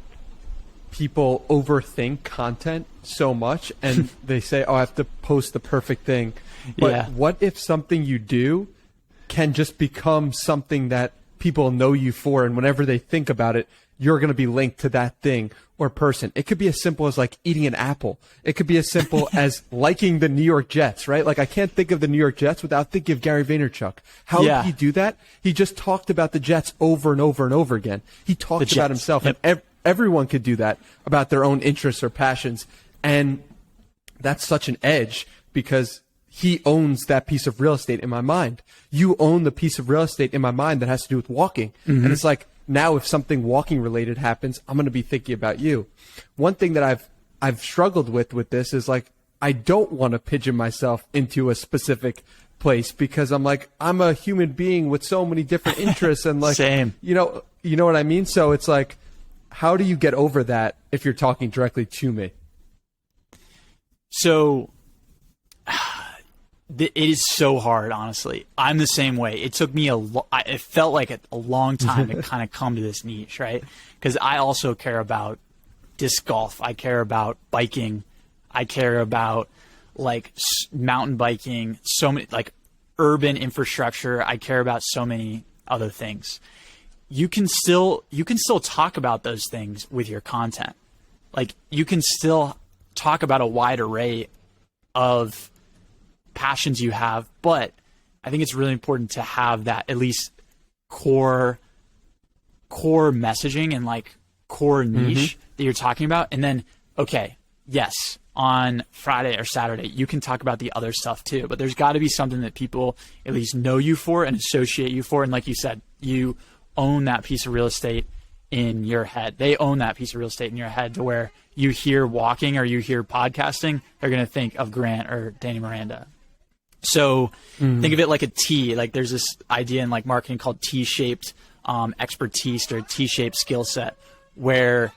people overthink content so much, and they say, oh, I have to post the perfect thing. But what if something you do can just become something that people know you for, and whenever they think about it, you're going to be linked to that thing or person. It could be as simple as like eating an apple. It could be as simple as liking the New York Jets, right? Like I can't think of the New York Jets without thinking of Gary Vaynerchuk. How did he do that? He just talked about the Jets over and over and over again. He talked about himself. Yep. And everyone could do that about their own interests or passions. And that's such an edge because he owns that piece of real estate in my mind. You own the piece of real estate in my mind that has to do with walking. Mm-hmm. And it's like, now if something walking related happens, I'm going to be thinking about you. One thing that I've struggled with this is like, I don't want to pigeon myself into a specific place because I'm like, I'm a human being with so many different interests and like, Same. You know what I mean? So it's like, how do you get over that if you're talking directly to me? So it is so hard, honestly. I'm the same way. It took me it felt like a long time to kind of come to this niche, right? Because I also care about disc golf. I care about biking. I care about like mountain biking, so many like urban infrastructure. I care about so many other things. You can still talk about those things with your content. Like you can still talk about a wide array of passions you have, but I think it's really important to have that at least core messaging and like core niche that you're talking about. And then, okay, yes, on Friday or Saturday, you can talk about the other stuff too, but there's got to be something that people at least know you for and associate you for. And like you said, you own that piece of real estate in your head. They own that piece of real estate in your head, to where you hear walking or you hear podcasting, they're going to think of Grant or Danny Miranda. So think of it like a T. Like there's this idea in like marketing called T-shaped expertise or T-shaped skill set, where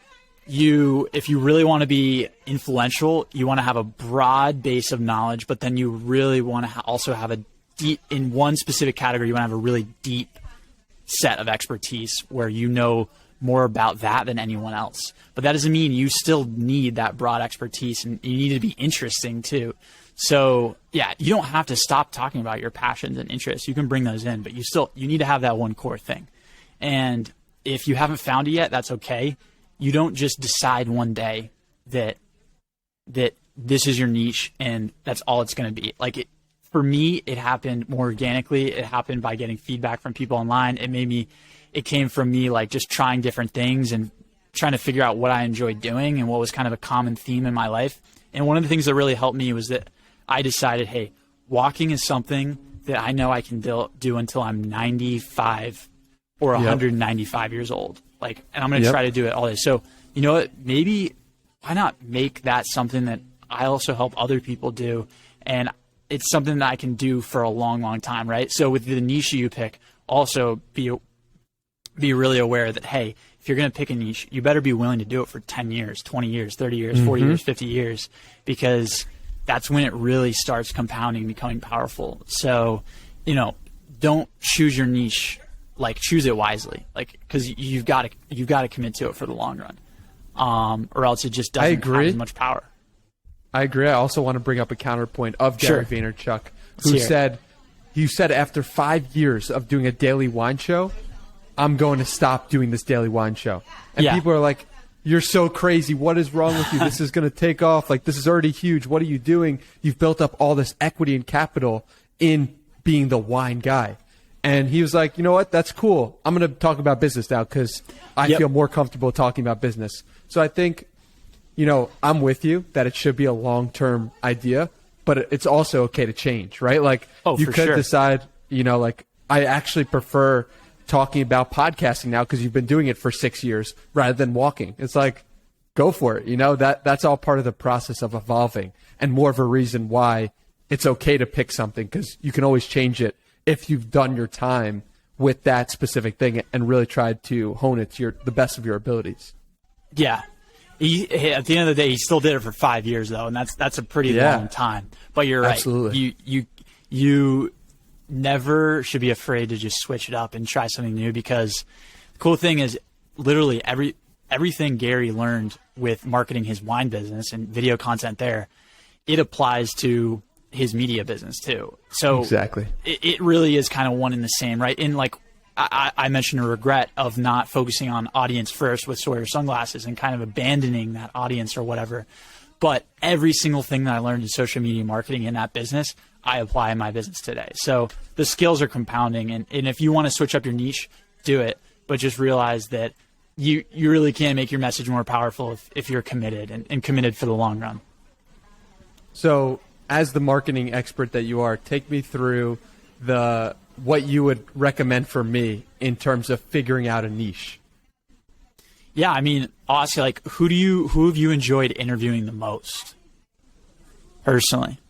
if you really want to be influential, you want to have a broad base of knowledge, but then you really want to also have a deep, in one specific category, you want to have a really deep set of expertise where you know more about that than anyone else. But that doesn't mean you still need that broad expertise, and you need to be interesting too. So yeah, you don't have to stop talking about your passions and interests. You can bring those in, but you need to have that one core thing. And if you haven't found it yet, that's okay. You don't just decide one day that this is your niche and that's all it's going to be. Like for me, it happened more organically. It happened by getting feedback from people online. It came from me like just trying different things and trying to figure out what I enjoyed doing and what was kind of a common theme in my life. And one of the things that really helped me was that I decided, hey, walking is something that I know I can do until I'm 95 or 195 years old. Like, and I'm going to try to do it all day. So, you know what, maybe why not make that something that I also help other people do? And it's something that I can do for a long, long time, right? So with the niche you pick, also be really aware that, hey, if you're going to pick a niche, you better be willing to do it for 10 years, 20 years, 30 years, 40 years, 50 years, because that's when it really starts compounding, becoming powerful. So, don't choose your niche, like choose it wisely, like, because you've got to commit to it for the long run, or else it just doesn't have as much power. I agree. I also want to bring up a counterpoint of Gary Vaynerchuk, who said, after 5 years of doing a daily wine show, I'm going to stop doing this daily wine show. And people are like, you're so crazy. What is wrong with you? This is going to take off. Like, this is already huge. What are you doing? You've built up all this equity and capital in being the wine guy. And he was like, you know what? That's cool. I'm going to talk about business now because I feel more comfortable talking about business. So I think, I'm with you that it should be a long-term idea, but it's also okay to change, right? Like, you could decide, like, I actually prefer talking about podcasting now because you've been doing it for 6 years rather than walking. It's like, go for it. That's all part of the process of evolving, and more of a reason why it's okay to pick something, because you can always change it if you've done your time with that specific thing and really tried to hone it to the best of your abilities. Yeah. At the end of the day, he still did it for 5 years though. And that's a pretty long time, but you're right. Absolutely. You never should be afraid to just switch it up and try something new, because the cool thing is literally everything Gary learned with marketing his wine business and video content there, it applies to his media business too. So exactly, it really is kind of one and the same, right? And like I mentioned a regret of not focusing on audience first with Sawyer sunglasses and kind of abandoning that audience or whatever. But every single thing that I learned in social media marketing in that business, I apply in my business today. So the skills are compounding, and if you want to switch up your niche, do it. But just realize that you really can make your message more powerful if you're committed and committed for the long run. So as the marketing expert that you are, take me through what you would recommend for me in terms of figuring out a niche. Yeah, I mean, honestly, like, who have you enjoyed interviewing the most personally?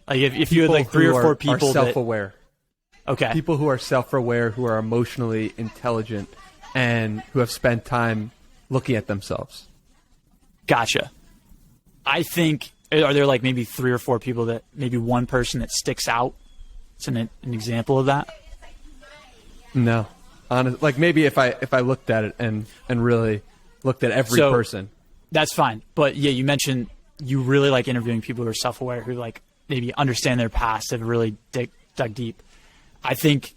Like, if you had like 3 or 4 people are self-aware. Okay. People who are self-aware, who are emotionally intelligent, and who have spent time looking at themselves. Gotcha. I think, are there like maybe 3 or 4 people that, maybe one person that sticks out? It's an example of that? No. Like maybe if I looked at it and really looked at every person. That's fine. But yeah, you mentioned you really like interviewing people who are self-aware, who like maybe understand their past, have really dug deep. I think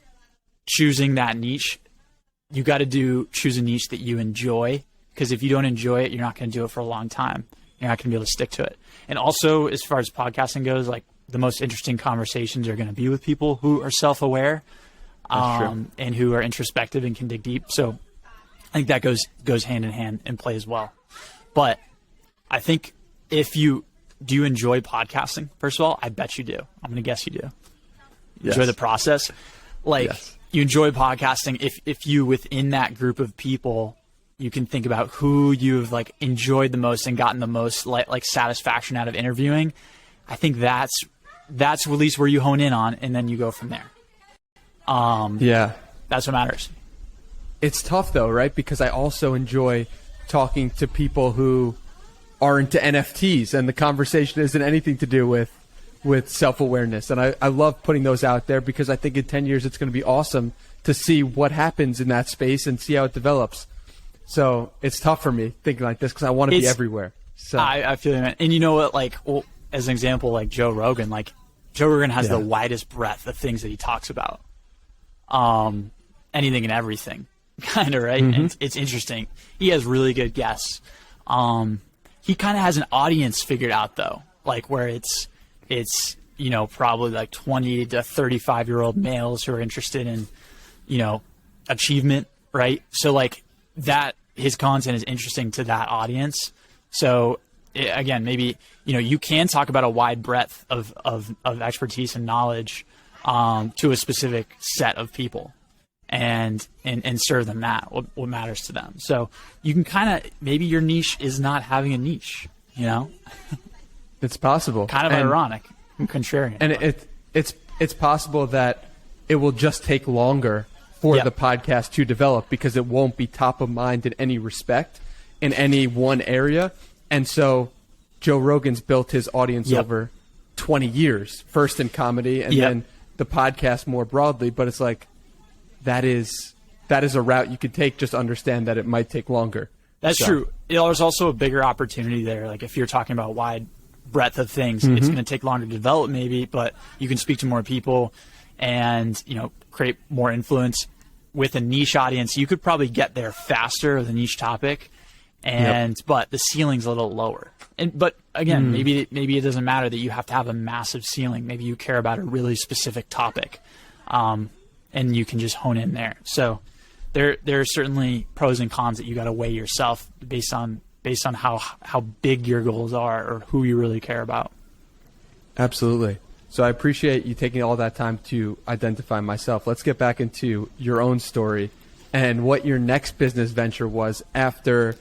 choosing that niche, you got to choose a niche that you enjoy, because if you don't enjoy it, you're not going to do it for a long time. You're not going to be able to stick to it. And also, as far as podcasting goes, like, the most interesting conversations are going to be with people who are self-aware, and who are introspective and can dig deep. So I think that goes hand in hand and play as well. But I think do you enjoy podcasting? First of all, I bet you do. I'm going to guess you do. Yes. Enjoy the process. Like, you enjoy podcasting if you, within that group of people, you can think about who you've like enjoyed the most and gotten the most like satisfaction out of interviewing. I think that's at least where you hone in on, and then you go from there. Yeah. That's what matters. It's tough though, right? Because I also enjoy talking to people who are into NFTs, and the conversation isn't anything to do with self-awareness. And I love putting those out there because I think in 10 years it's going to be awesome to see what happens in that space and see how it develops. So it's tough for me thinking like this because I want to be everywhere. So I feel you, man. And you know what, like, well, as an example, like Joe Rogan has the widest breadth of things that he talks about. Anything and everything, kind of, right? And it's interesting. He has really good guests. He kind of has an audience figured out though, like where it's probably like 20 to 35-year-old males who are interested in, achievement, right? So like that, his content is interesting to that audience. So again, maybe, you can talk about a wide breadth of expertise and knowledge to a specific set of people and serve them what matters to them. So you can kind of, maybe your niche is not having a niche, It's possible. Kind of ironic and contrarian. And it's possible that it will just take longer for the podcast to develop because it won't be top of mind in any respect in any one area. And so Joe Rogan's built his audience over 20 years, first in comedy and then the podcast more broadly. But it's like, that is a route you could take. Just understand that it might take longer. That's true. There's also a bigger opportunity there. Like if you're talking about wide breadth of things, it's going to take longer to develop maybe, but you can speak to more people and, create more influence with a niche audience. You could probably get there faster with a niche topic, but the ceiling's a little lower. But again, maybe it doesn't matter that you have to have a massive ceiling. Maybe you care about a really specific topic, and you can just hone in there. So there are certainly pros and cons that you got to weigh yourself based on how big your goals are or who you really care about. Absolutely. So I appreciate you taking all that time to identify myself. Let's get back into your own story and what your next business venture was after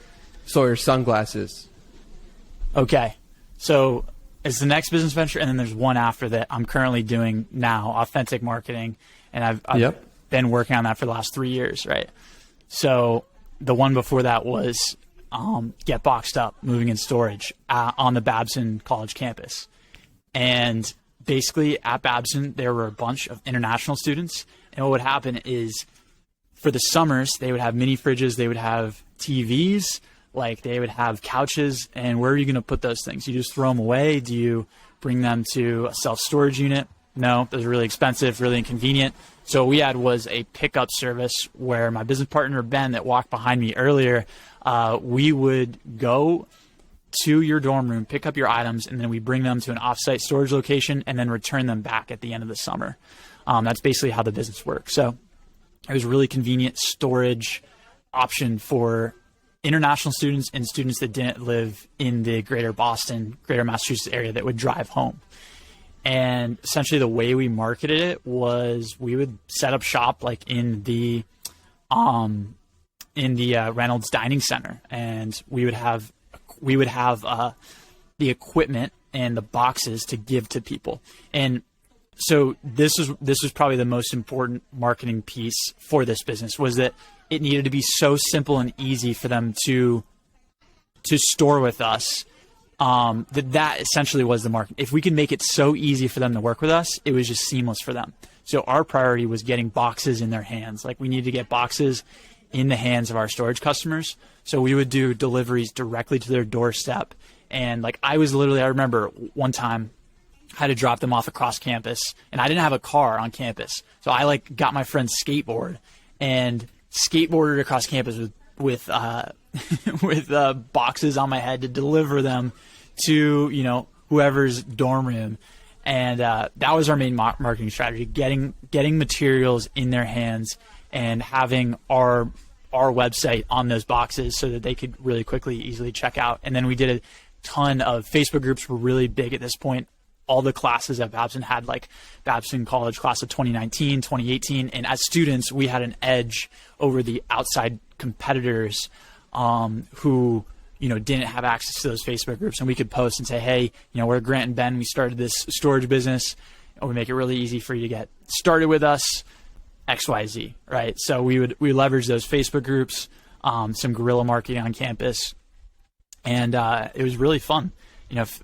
Sawyer Sunglasses. Okay. So it's the next business venture, and then there's one after that I'm currently doing now, authentic marketing, and I've been working on that for the last 3 years, right? So the one before that was Get Boxed Up, moving in storage on the Babson College campus. And basically at Babson, there were a bunch of international students. And what would happen is for the summers, they would have mini fridges, they would have TVs, like they would have couches. And where are you going to put those things? You just throw them away? Do you bring them to a self-storage unit? No, those are really expensive, really inconvenient. So what we had was a pickup service where my business partner, Ben, that walked behind me earlier, we would go to your dorm room, pick up your items, and then we bring them to an offsite storage location and then return them back at the end of the summer. That's basically how the business works. So it was a really convenient storage option for international students and students that didn't live in the greater Boston, greater Massachusetts area that would drive home. And essentially the way we marketed it was we would set up shop like in the Reynolds Dining Center, and we would have the equipment and the boxes to give to people. And so this was probably the most important marketing piece for this business, was that it needed to be so simple and easy for them to store with us. That essentially was the market. If we could make it so easy for them to work with us, it was just seamless for them. So our priority was getting boxes in their hands. Like we needed to get boxes in the hands of our storage customers. So we would do deliveries directly to their doorstep. And like I remember one time I had to drop them off across campus, and I didn't have a car on campus. So I like got my friend's skateboard and skateboarded across campus with boxes on my head to deliver them to, whoever's dorm room. And that was our main marketing strategy, getting materials in their hands and having our website on those boxes so that they could really quickly, easily check out. And then we did a ton of Facebook groups. Were really big at this point. All the classes at Babson had like Babson College class of 2019, 2018. And as students, we had an edge over the outside competitors who, didn't have access to those Facebook groups, and we could post and say, hey, we're Grant and Ben. We started this storage business, and we make it really easy for you to get started with us, XYZ, right? So we leverage those Facebook groups, some guerrilla marketing on campus, and it was really fun.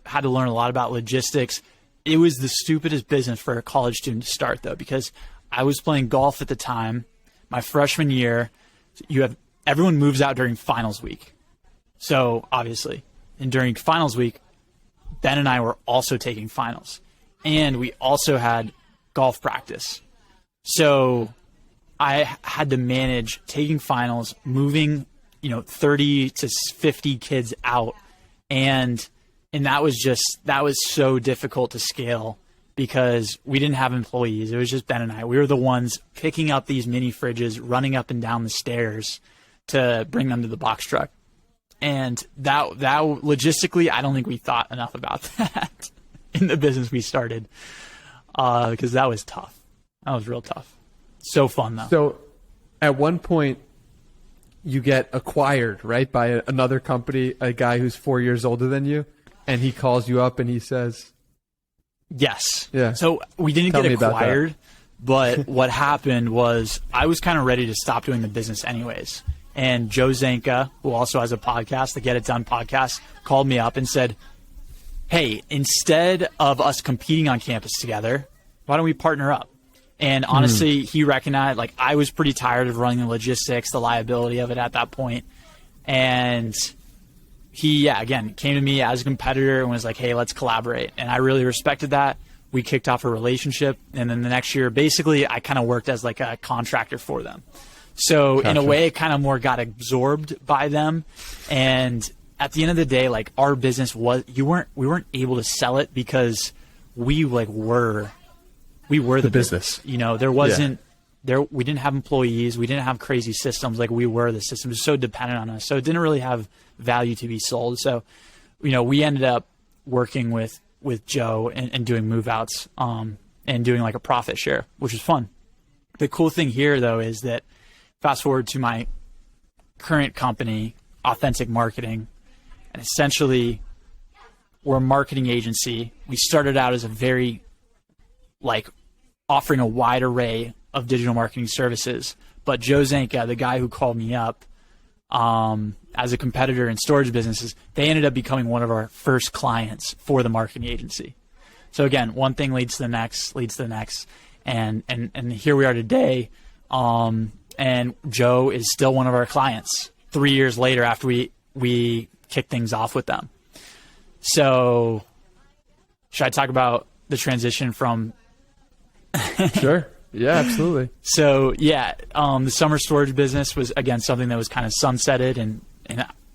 Had to learn a lot about logistics. It was the stupidest business for a college student to start, though, because I was playing golf at the time, my freshman year. Everyone moves out during finals week. So obviously, and during finals week, Ben and I were also taking finals, and we also had golf practice. So I had to manage taking finals, moving, 30 to 50 kids out. And that was so difficult to scale because we didn't have employees. It was just Ben and I. We were the ones picking up these mini fridges, running up and down the stairs to bring them to the box truck. And that logistically, I don't think we thought enough about that in the business we started, because that was tough. That was real tough. So fun, though. So at one point, you get acquired, right, by another company, a guy who's 4 years older than you, and he calls you up and he says... Yes. Yeah. So we didn't get acquired, but what happened was I was kind of ready to stop doing the business anyways. And Joe Zanka, who also has a podcast, the Get It Done podcast, called me up and said, hey, instead of us competing on campus together, why don't we partner up? And honestly, he recognized, I was pretty tired of running the logistics, the liability of it at that point. And he, again, came to me as a competitor and was like, hey, let's collaborate. And I really respected that. We kicked off a relationship. And then the next year, basically, I kind of worked as a contractor for them. So in a way, it kind of more got absorbed by them. And at the end of the day, our business we weren't able to sell it because we were the business. There wasn't we didn't have employees, we didn't have crazy systems. We were the system. It was so dependent on us. So it didn't really have value to be sold. So, we ended up working with Joe and doing move outs, and doing a profit share, which was fun. The cool thing here though is that fast forward to my current company, Authentic Marketing, and essentially we're a marketing agency. We started out as a very offering a wide array of digital marketing services. But Joe Zanka, the guy who called me up as a competitor in storage businesses, they ended up becoming one of our first clients for the marketing agency. So again, one thing leads to the next, and here we are today. And Joe is still one of our clients 3 years later after we kicked things off with them. So should I talk about the transition from... Sure. Yeah, absolutely. So the summer storage business was, again, something that was kind of sunsetted. And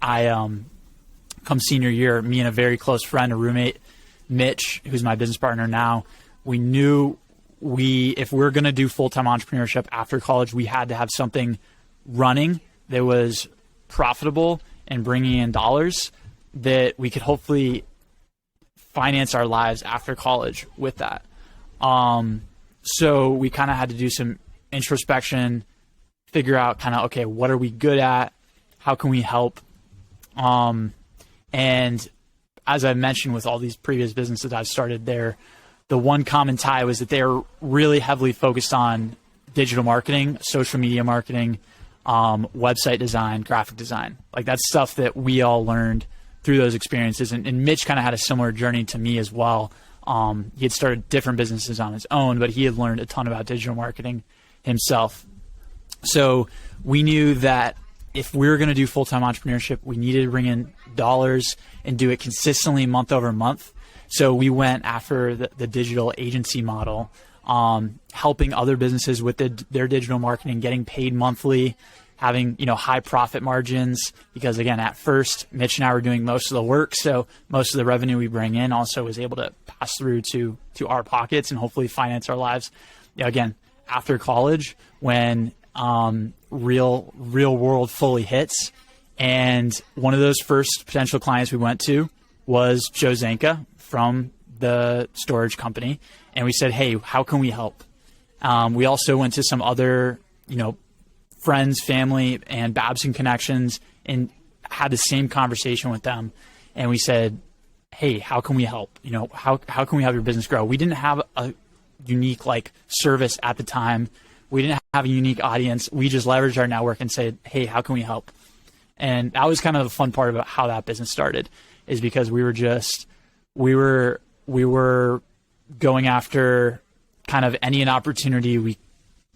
I, come senior year, me and a very close friend, a roommate, Mitch, who's my business partner now, we knew if we're going to do full-time entrepreneurship after college, we had to have something running that was profitable and bringing in dollars that we could hopefully finance our lives after college with that. So we kind of had to do some introspection, figure out okay, what are we good at? How can we help? And as I mentioned with all these previous businesses I've started there, the one common tie was that they were really heavily focused on digital marketing, social media marketing, website design, graphic design. That's stuff that we all learned through those experiences. And Mitch kind of had a similar journey to me as well. He had started different businesses on his own, but he had learned a ton about digital marketing himself. So we knew that if we were going to do full-time entrepreneurship, we needed to bring in dollars and do it consistently month over month. So we went after the digital agency model, helping other businesses with their digital marketing, getting paid monthly, having high profit margins. Because again, at first, Mitch and I were doing most of the work, so most of the revenue we bring in also was able to pass through to our pockets and hopefully finance our lives. Again, after college, when real world fully hits, and one of those first potential clients we went to was Joe Zanka from the storage company. And we said, hey, how can we help? We also went to some other, friends, family, and Babson connections and had the same conversation with them, and we said, hey, how can we help? You know, how can we help your business grow? We didn't have a unique like service at the time. We didn't have a unique audience. We just leveraged our network and said, hey, how can we help? And that was kind of the fun part about how that business started, is because we were going after kind of any opportunity we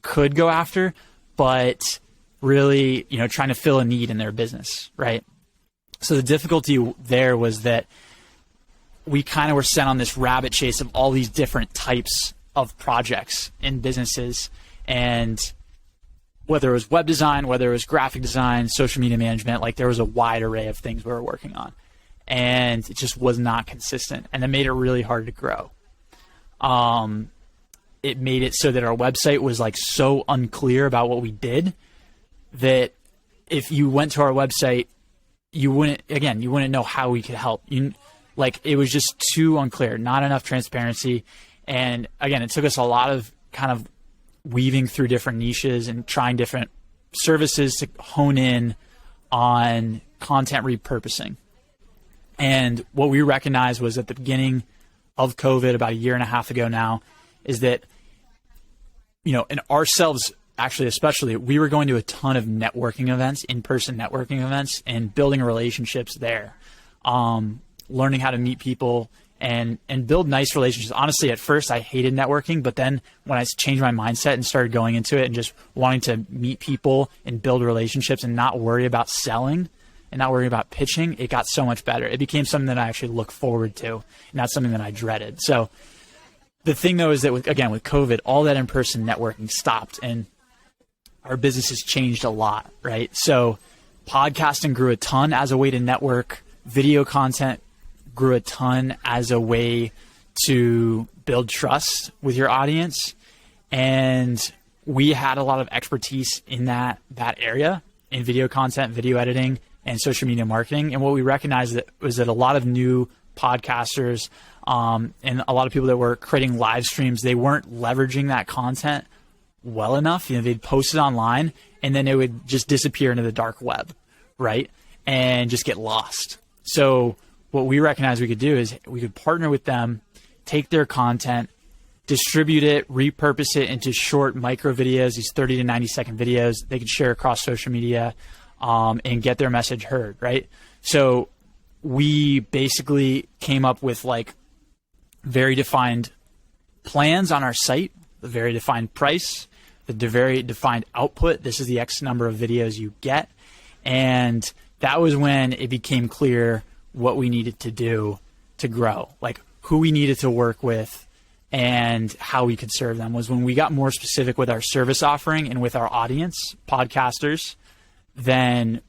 could go after, but really, you know, trying to fill a need in their business, right? So the difficulty there was that we kind of were sent on this rabbit chase of all these different types of projects in businesses, and whether it was web design, whether it was graphic design, social media management, like there was a wide array of things we were working on, and it just was not consistent, and it made it really hard to grow. It made it so that our website was like so unclear about what we did that if you went to our website, you wouldn't know how we could help. Like it was just too unclear, not enough transparency. And again, it took us a lot of kind of weaving through different niches and trying different services to hone in on content repurposing. And what we recognized was at the beginning of COVID, about a year and a half ago now, is that, you know, and ourselves, actually, especially, we were going to a ton of networking events, in-person networking events, and building relationships there. Learning how to meet people and build nice relationships. Honestly, at first I hated networking, but then when I changed my mindset and started going into it and just wanting to meet people and build relationships and not worry about selling and not worry about pitching, it got so much better. It became something that I actually look forward to, not something that I dreaded. So the thing though is that with COVID, all that in-person networking stopped and our business has changed a lot, right? So podcasting grew a ton as a way to network. Video content grew a ton as a way to build trust with your audience. And we had a lot of expertise in that area, in video content, video editing, and social media marketing. And what we recognized was that a lot of new podcasters and a lot of people that were creating live streams, they weren't leveraging that content well enough. You know, they'd post it online and then it would just disappear into the dark web, right? And just get lost. So what we recognized we could do is we could partner with them, take their content, distribute it, repurpose it into short micro videos, these 30 to 90 second videos they could share across social media and get their message heard, right? So we basically came up with like very defined plans on our site, the very defined price, the very defined output. This is the X number of videos you get. And that was when it became clear what we needed to do to grow, like who we needed to work with and how we could serve them. Was when we got more specific with our service offering and with our audience, podcasters, then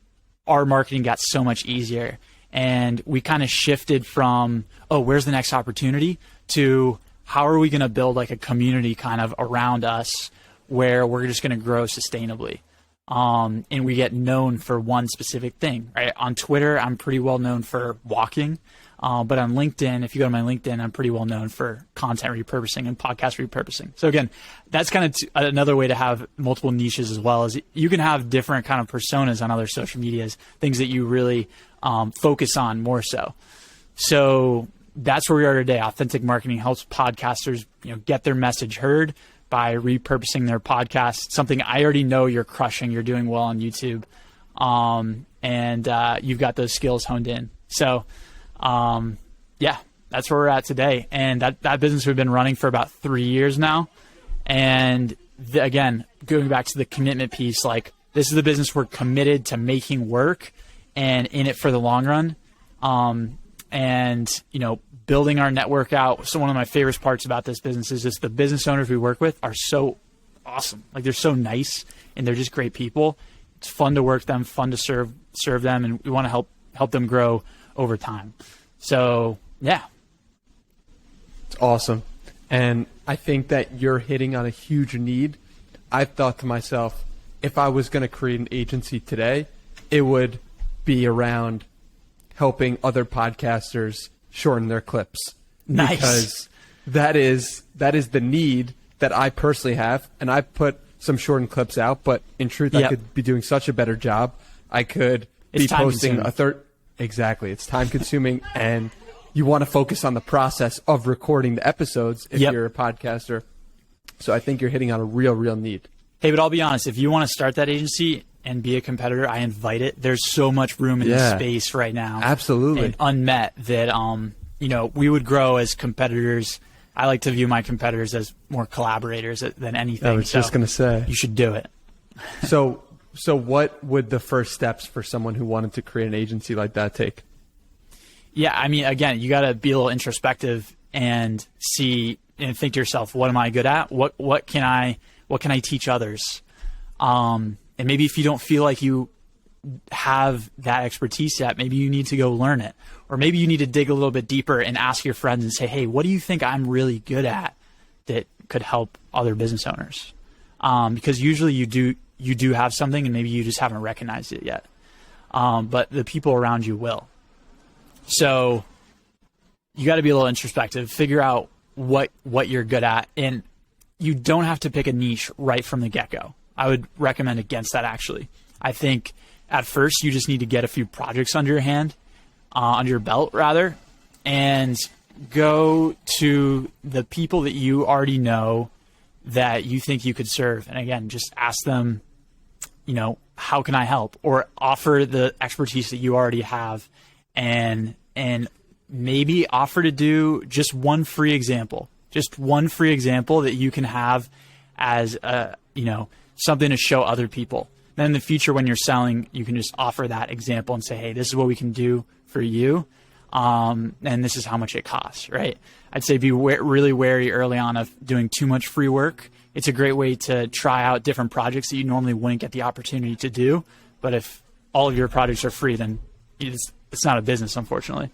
our marketing got so much easier. And we kind of shifted from, oh, where's the next opportunity, to how are we going to build like a community kind of around us where we're just going to grow sustainably. And we get known for one specific thing, right? On Twitter, I'm pretty well known for walking. But on LinkedIn, if you go to my LinkedIn, I'm pretty well known for content repurposing and podcast repurposing. So again, that's kind of another way to have multiple niches as well, as you can have different kind of personas on other social medias, things that you really focus on more so. So that's where we are today. Authentic Marketing helps podcasters, you know, get their message heard by repurposing their podcast, something I already know you're crushing. You're doing well on YouTube, and you've got those skills honed in. So, yeah, that's where we're at today. And that business we've been running for about 3 years now. And again, going back to the commitment piece, like this is the business we're committed to making work and in it for the long run. And, you know, building our network out. So one of my favorite parts about this business is just the business owners we work with are so awesome. Like they're so nice and they're just great people. It's fun to work them, fun to serve them. And we want to help them grow over time. So yeah. It's awesome. And I think that you're hitting on a huge need. I've thought to myself, if I was going to create an agency today, it would be around helping other podcasters shorten their clips. Nice. Because that is the need that I personally have. And I put some shortened clips out, but in truth, I could be doing such a better job. I could It's time posting consuming. a third. Exactly. It's time consuming, and you want to focus on the process of recording the episodes if you're a podcaster. So I think you're hitting on a real need. Hey, but I'll be honest, if you want to start that agency and be a competitor, I invite it. There's so much room in the space right now. Absolutely. And unmet that, we would grow as competitors. I like to view my competitors as more collaborators than anything. I was just going to say. You should do it. So what would the first steps for someone who wanted to create an agency like that take? Yeah, I mean, again, you got to be a little introspective and see and think to yourself, what am I good at? What can I teach others? And maybe if you don't feel like you have that expertise yet, maybe you need to go learn it. Or maybe you need to dig a little bit deeper and ask your friends and say, hey, what do you think I'm really good at that could help other business owners? Because usually you do have something and maybe you just haven't recognized it yet. But the people around you will. So you got to be a little introspective, figure out what you're good at. And you don't have to pick a niche right from the get-go. I would recommend against that, actually. I think at first you just need to get a few projects under your belt, and go to the people that you already know that you think you could serve. And again, just ask them, how can I help? Or offer the expertise that you already have, and maybe offer to do just one free example that you can have as something to show other people. Then in the future, when you're selling, you can just offer that example and say, hey, this is what we can do for you. And this is how much it costs, right? I'd say be really wary early on of doing too much free work. It's a great way to try out different projects that you normally wouldn't get the opportunity to do. But if all of your projects are free, then it's not a business, unfortunately.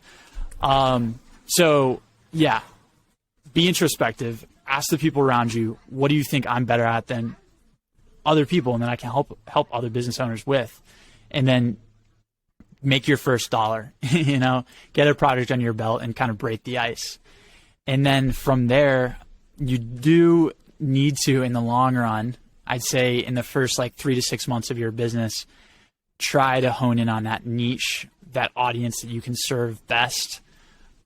Be introspective. Ask the people around you, what do you think I'm better at than other people, and then I can help other business owners with, and then make your first dollar, get a project on your belt and kind of break the ice. And then from there, you do need to, in the long run, I'd say in the first 3 to 6 months of your business, try to hone in on that niche, that audience that you can serve best,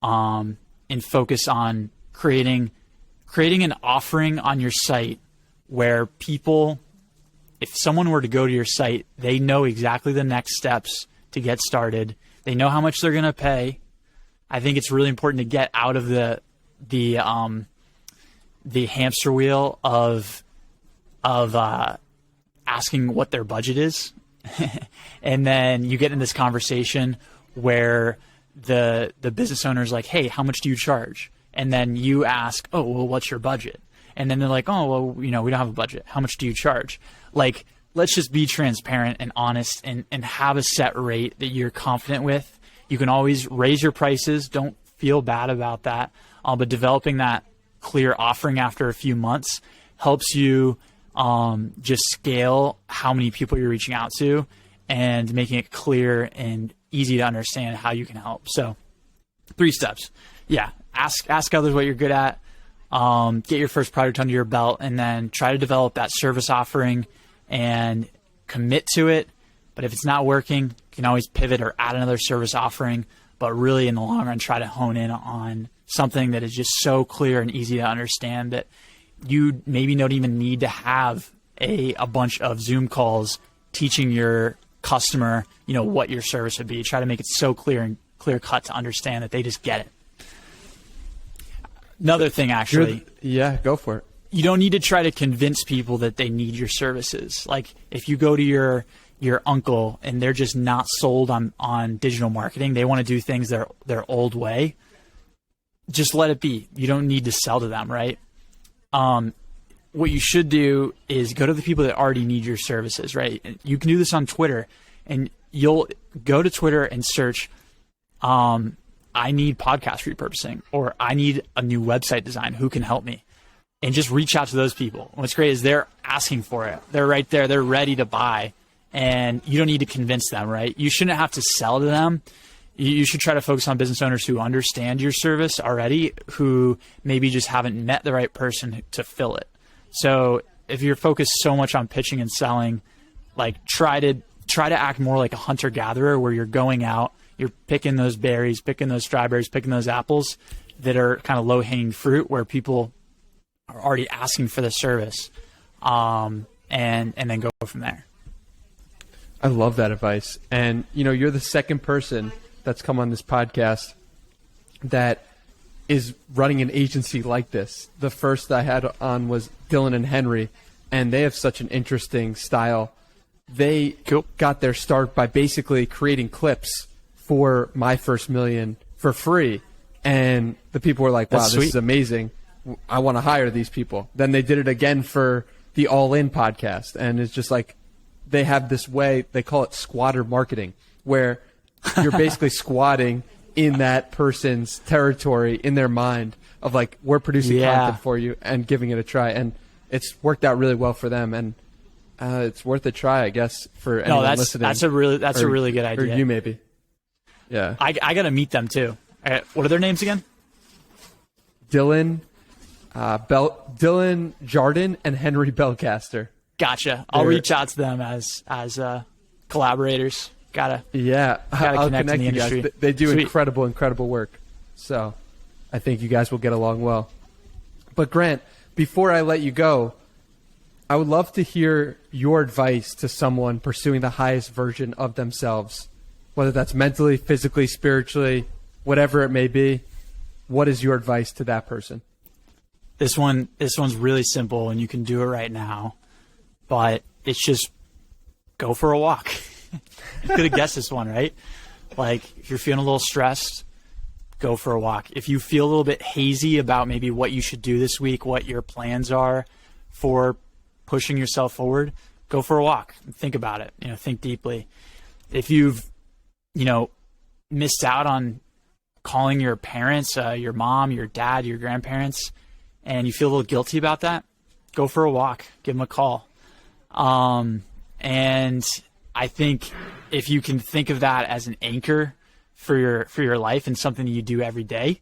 and focus on creating an offering on your site where people, if someone were to go to your site, they know exactly the next steps to get started. They know how much they're going to pay. I think it's really important to get out of the hamster wheel of asking what their budget is. And then you get in this conversation where the business owner is like, hey, how much do you charge? And then you ask, oh, well, what's your budget? And then they're like, oh, well, we don't have a budget. How much do you charge? Let's just be transparent and honest and have a set rate that you're confident with. You can always raise your prices. Don't feel bad about that. But developing that clear offering after a few months helps you just scale how many people you're reaching out to and making it clear and easy to understand how you can help. So 3 steps. Yeah. Ask others what you're good at. Get your first product under your belt, and then try to develop that service offering and commit to it. But if it's not working, you can always pivot or add another service offering. But really, in the long run, try to hone in on something that is just so clear and easy to understand that you maybe don't even need to have a bunch of Zoom calls teaching your customer, what your service would be. Try to make it so clear and clear cut to understand that they just get it. Another thing, actually. Yeah, go for it. You don't need to try to convince people that they need your services. If you go to your uncle and they're just not sold on digital marketing, they want to do things their old way, just let it be. You don't need to sell to them, right? What you should do is go to the people that already need your services, right? You can do this on Twitter, and you'll go to Twitter and search, I need podcast repurposing, or I need a new website design. Who can help me? And just reach out to those people. What's great is they're asking for it. They're right there. They're ready to buy. And you don't need to convince them, right? You shouldn't have to sell to them. You should try to focus on business owners who understand your service already, who maybe just haven't met the right person to fill it. So if you're focused so much on pitching and selling, try to try to act more like a hunter-gatherer, where you're going out, you're picking those berries, picking those strawberries, picking those apples that are kind of low-hanging fruit, where people are already asking for the service, and then go from there. I love that advice. And, you're the second person that's come on this podcast that is running an agency like this. The first I had on was Dylan and Henry, and they have such an interesting style. They got their start by basically creating clips for My First Million for free. And the people were like, wow, That's this sweet. is amazing. I want to hire these people. Then they did it again for the All In podcast. And it's just like, they have this way, they call it squatter marketing, where you're basically squatting in that person's territory in their mind of like, we're producing content for you and giving it a try. And it's worked out really well for them. And it's worth a try, I guess, for anyone listening. That's a really good idea. Or you maybe. Yeah. I got to meet them too. What are their names again? Dylan Jardin and Henry Belcaster. Gotcha. I'll reach out to them as collaborators. Gotta I'll connect in the you industry. guys. They do Sweet. incredible work. So I think you guys will get along well. But Grant, before I let you go, I would love to hear your advice to someone pursuing the highest version of themselves, whether that's mentally, physically, spiritually, whatever it may be. What is your advice to that person? This one's really simple, and you can do it right now. But it's just go for a walk. You could have guessed this one, right? Like, if you're feeling a little stressed, go for a walk. If you feel a little bit hazy about maybe what you should do this week, what your plans are for pushing yourself forward, go for a walk and think about it. Think deeply. If you've, missed out on calling your parents, your mom, your dad, your grandparents, and you feel a little guilty about that, go for a walk, give them a call. And I think if you can think of that as an anchor for your life and something you do every day,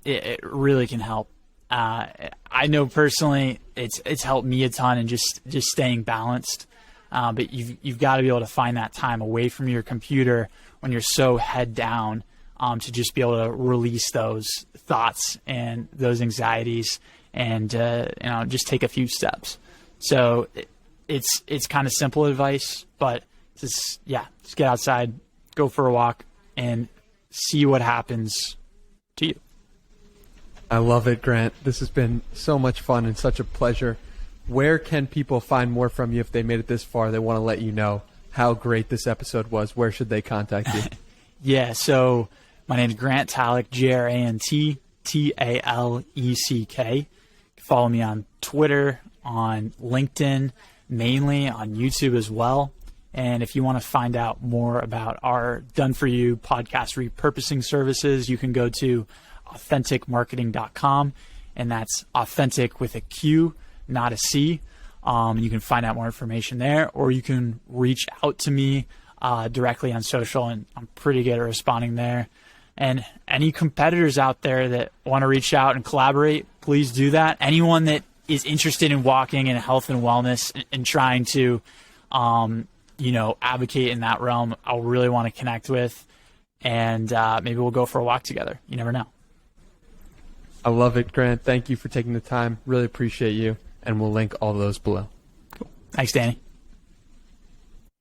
it really can help. I know personally it's helped me a ton in just staying balanced. But you've got to be able to find that time away from your computer when you're so head down, to just be able to release those thoughts and those anxieties and just take a few steps. So it's kind of simple advice, but just get outside, go for a walk, and see what happens to you. I love it, Grant. This has been so much fun and such a pleasure. Where can people find more from you if they made it this far? They want to let you know how great this episode was. Where should they contact you? Yeah, so my name is Grant Taleck, GrantTaleck. Follow me on Twitter, on LinkedIn, mainly on YouTube as well. And if you want to find out more about our done-for-you podcast repurposing services, you can go to authenticmarketing.com, and that's authentic with a Q, not a C. And you can find out more information there, or you can reach out to me directly on social, and I'm pretty good at responding there. And any competitors out there that want to reach out and collaborate, please do that. Anyone that is interested in walking and health and wellness and trying to, advocate in that realm, I'll really want to connect with, and maybe we'll go for a walk together. You never know. I love it, Grant. Thank you for taking the time. Really appreciate you. And we'll link all those below. Cool. Thanks, Danny.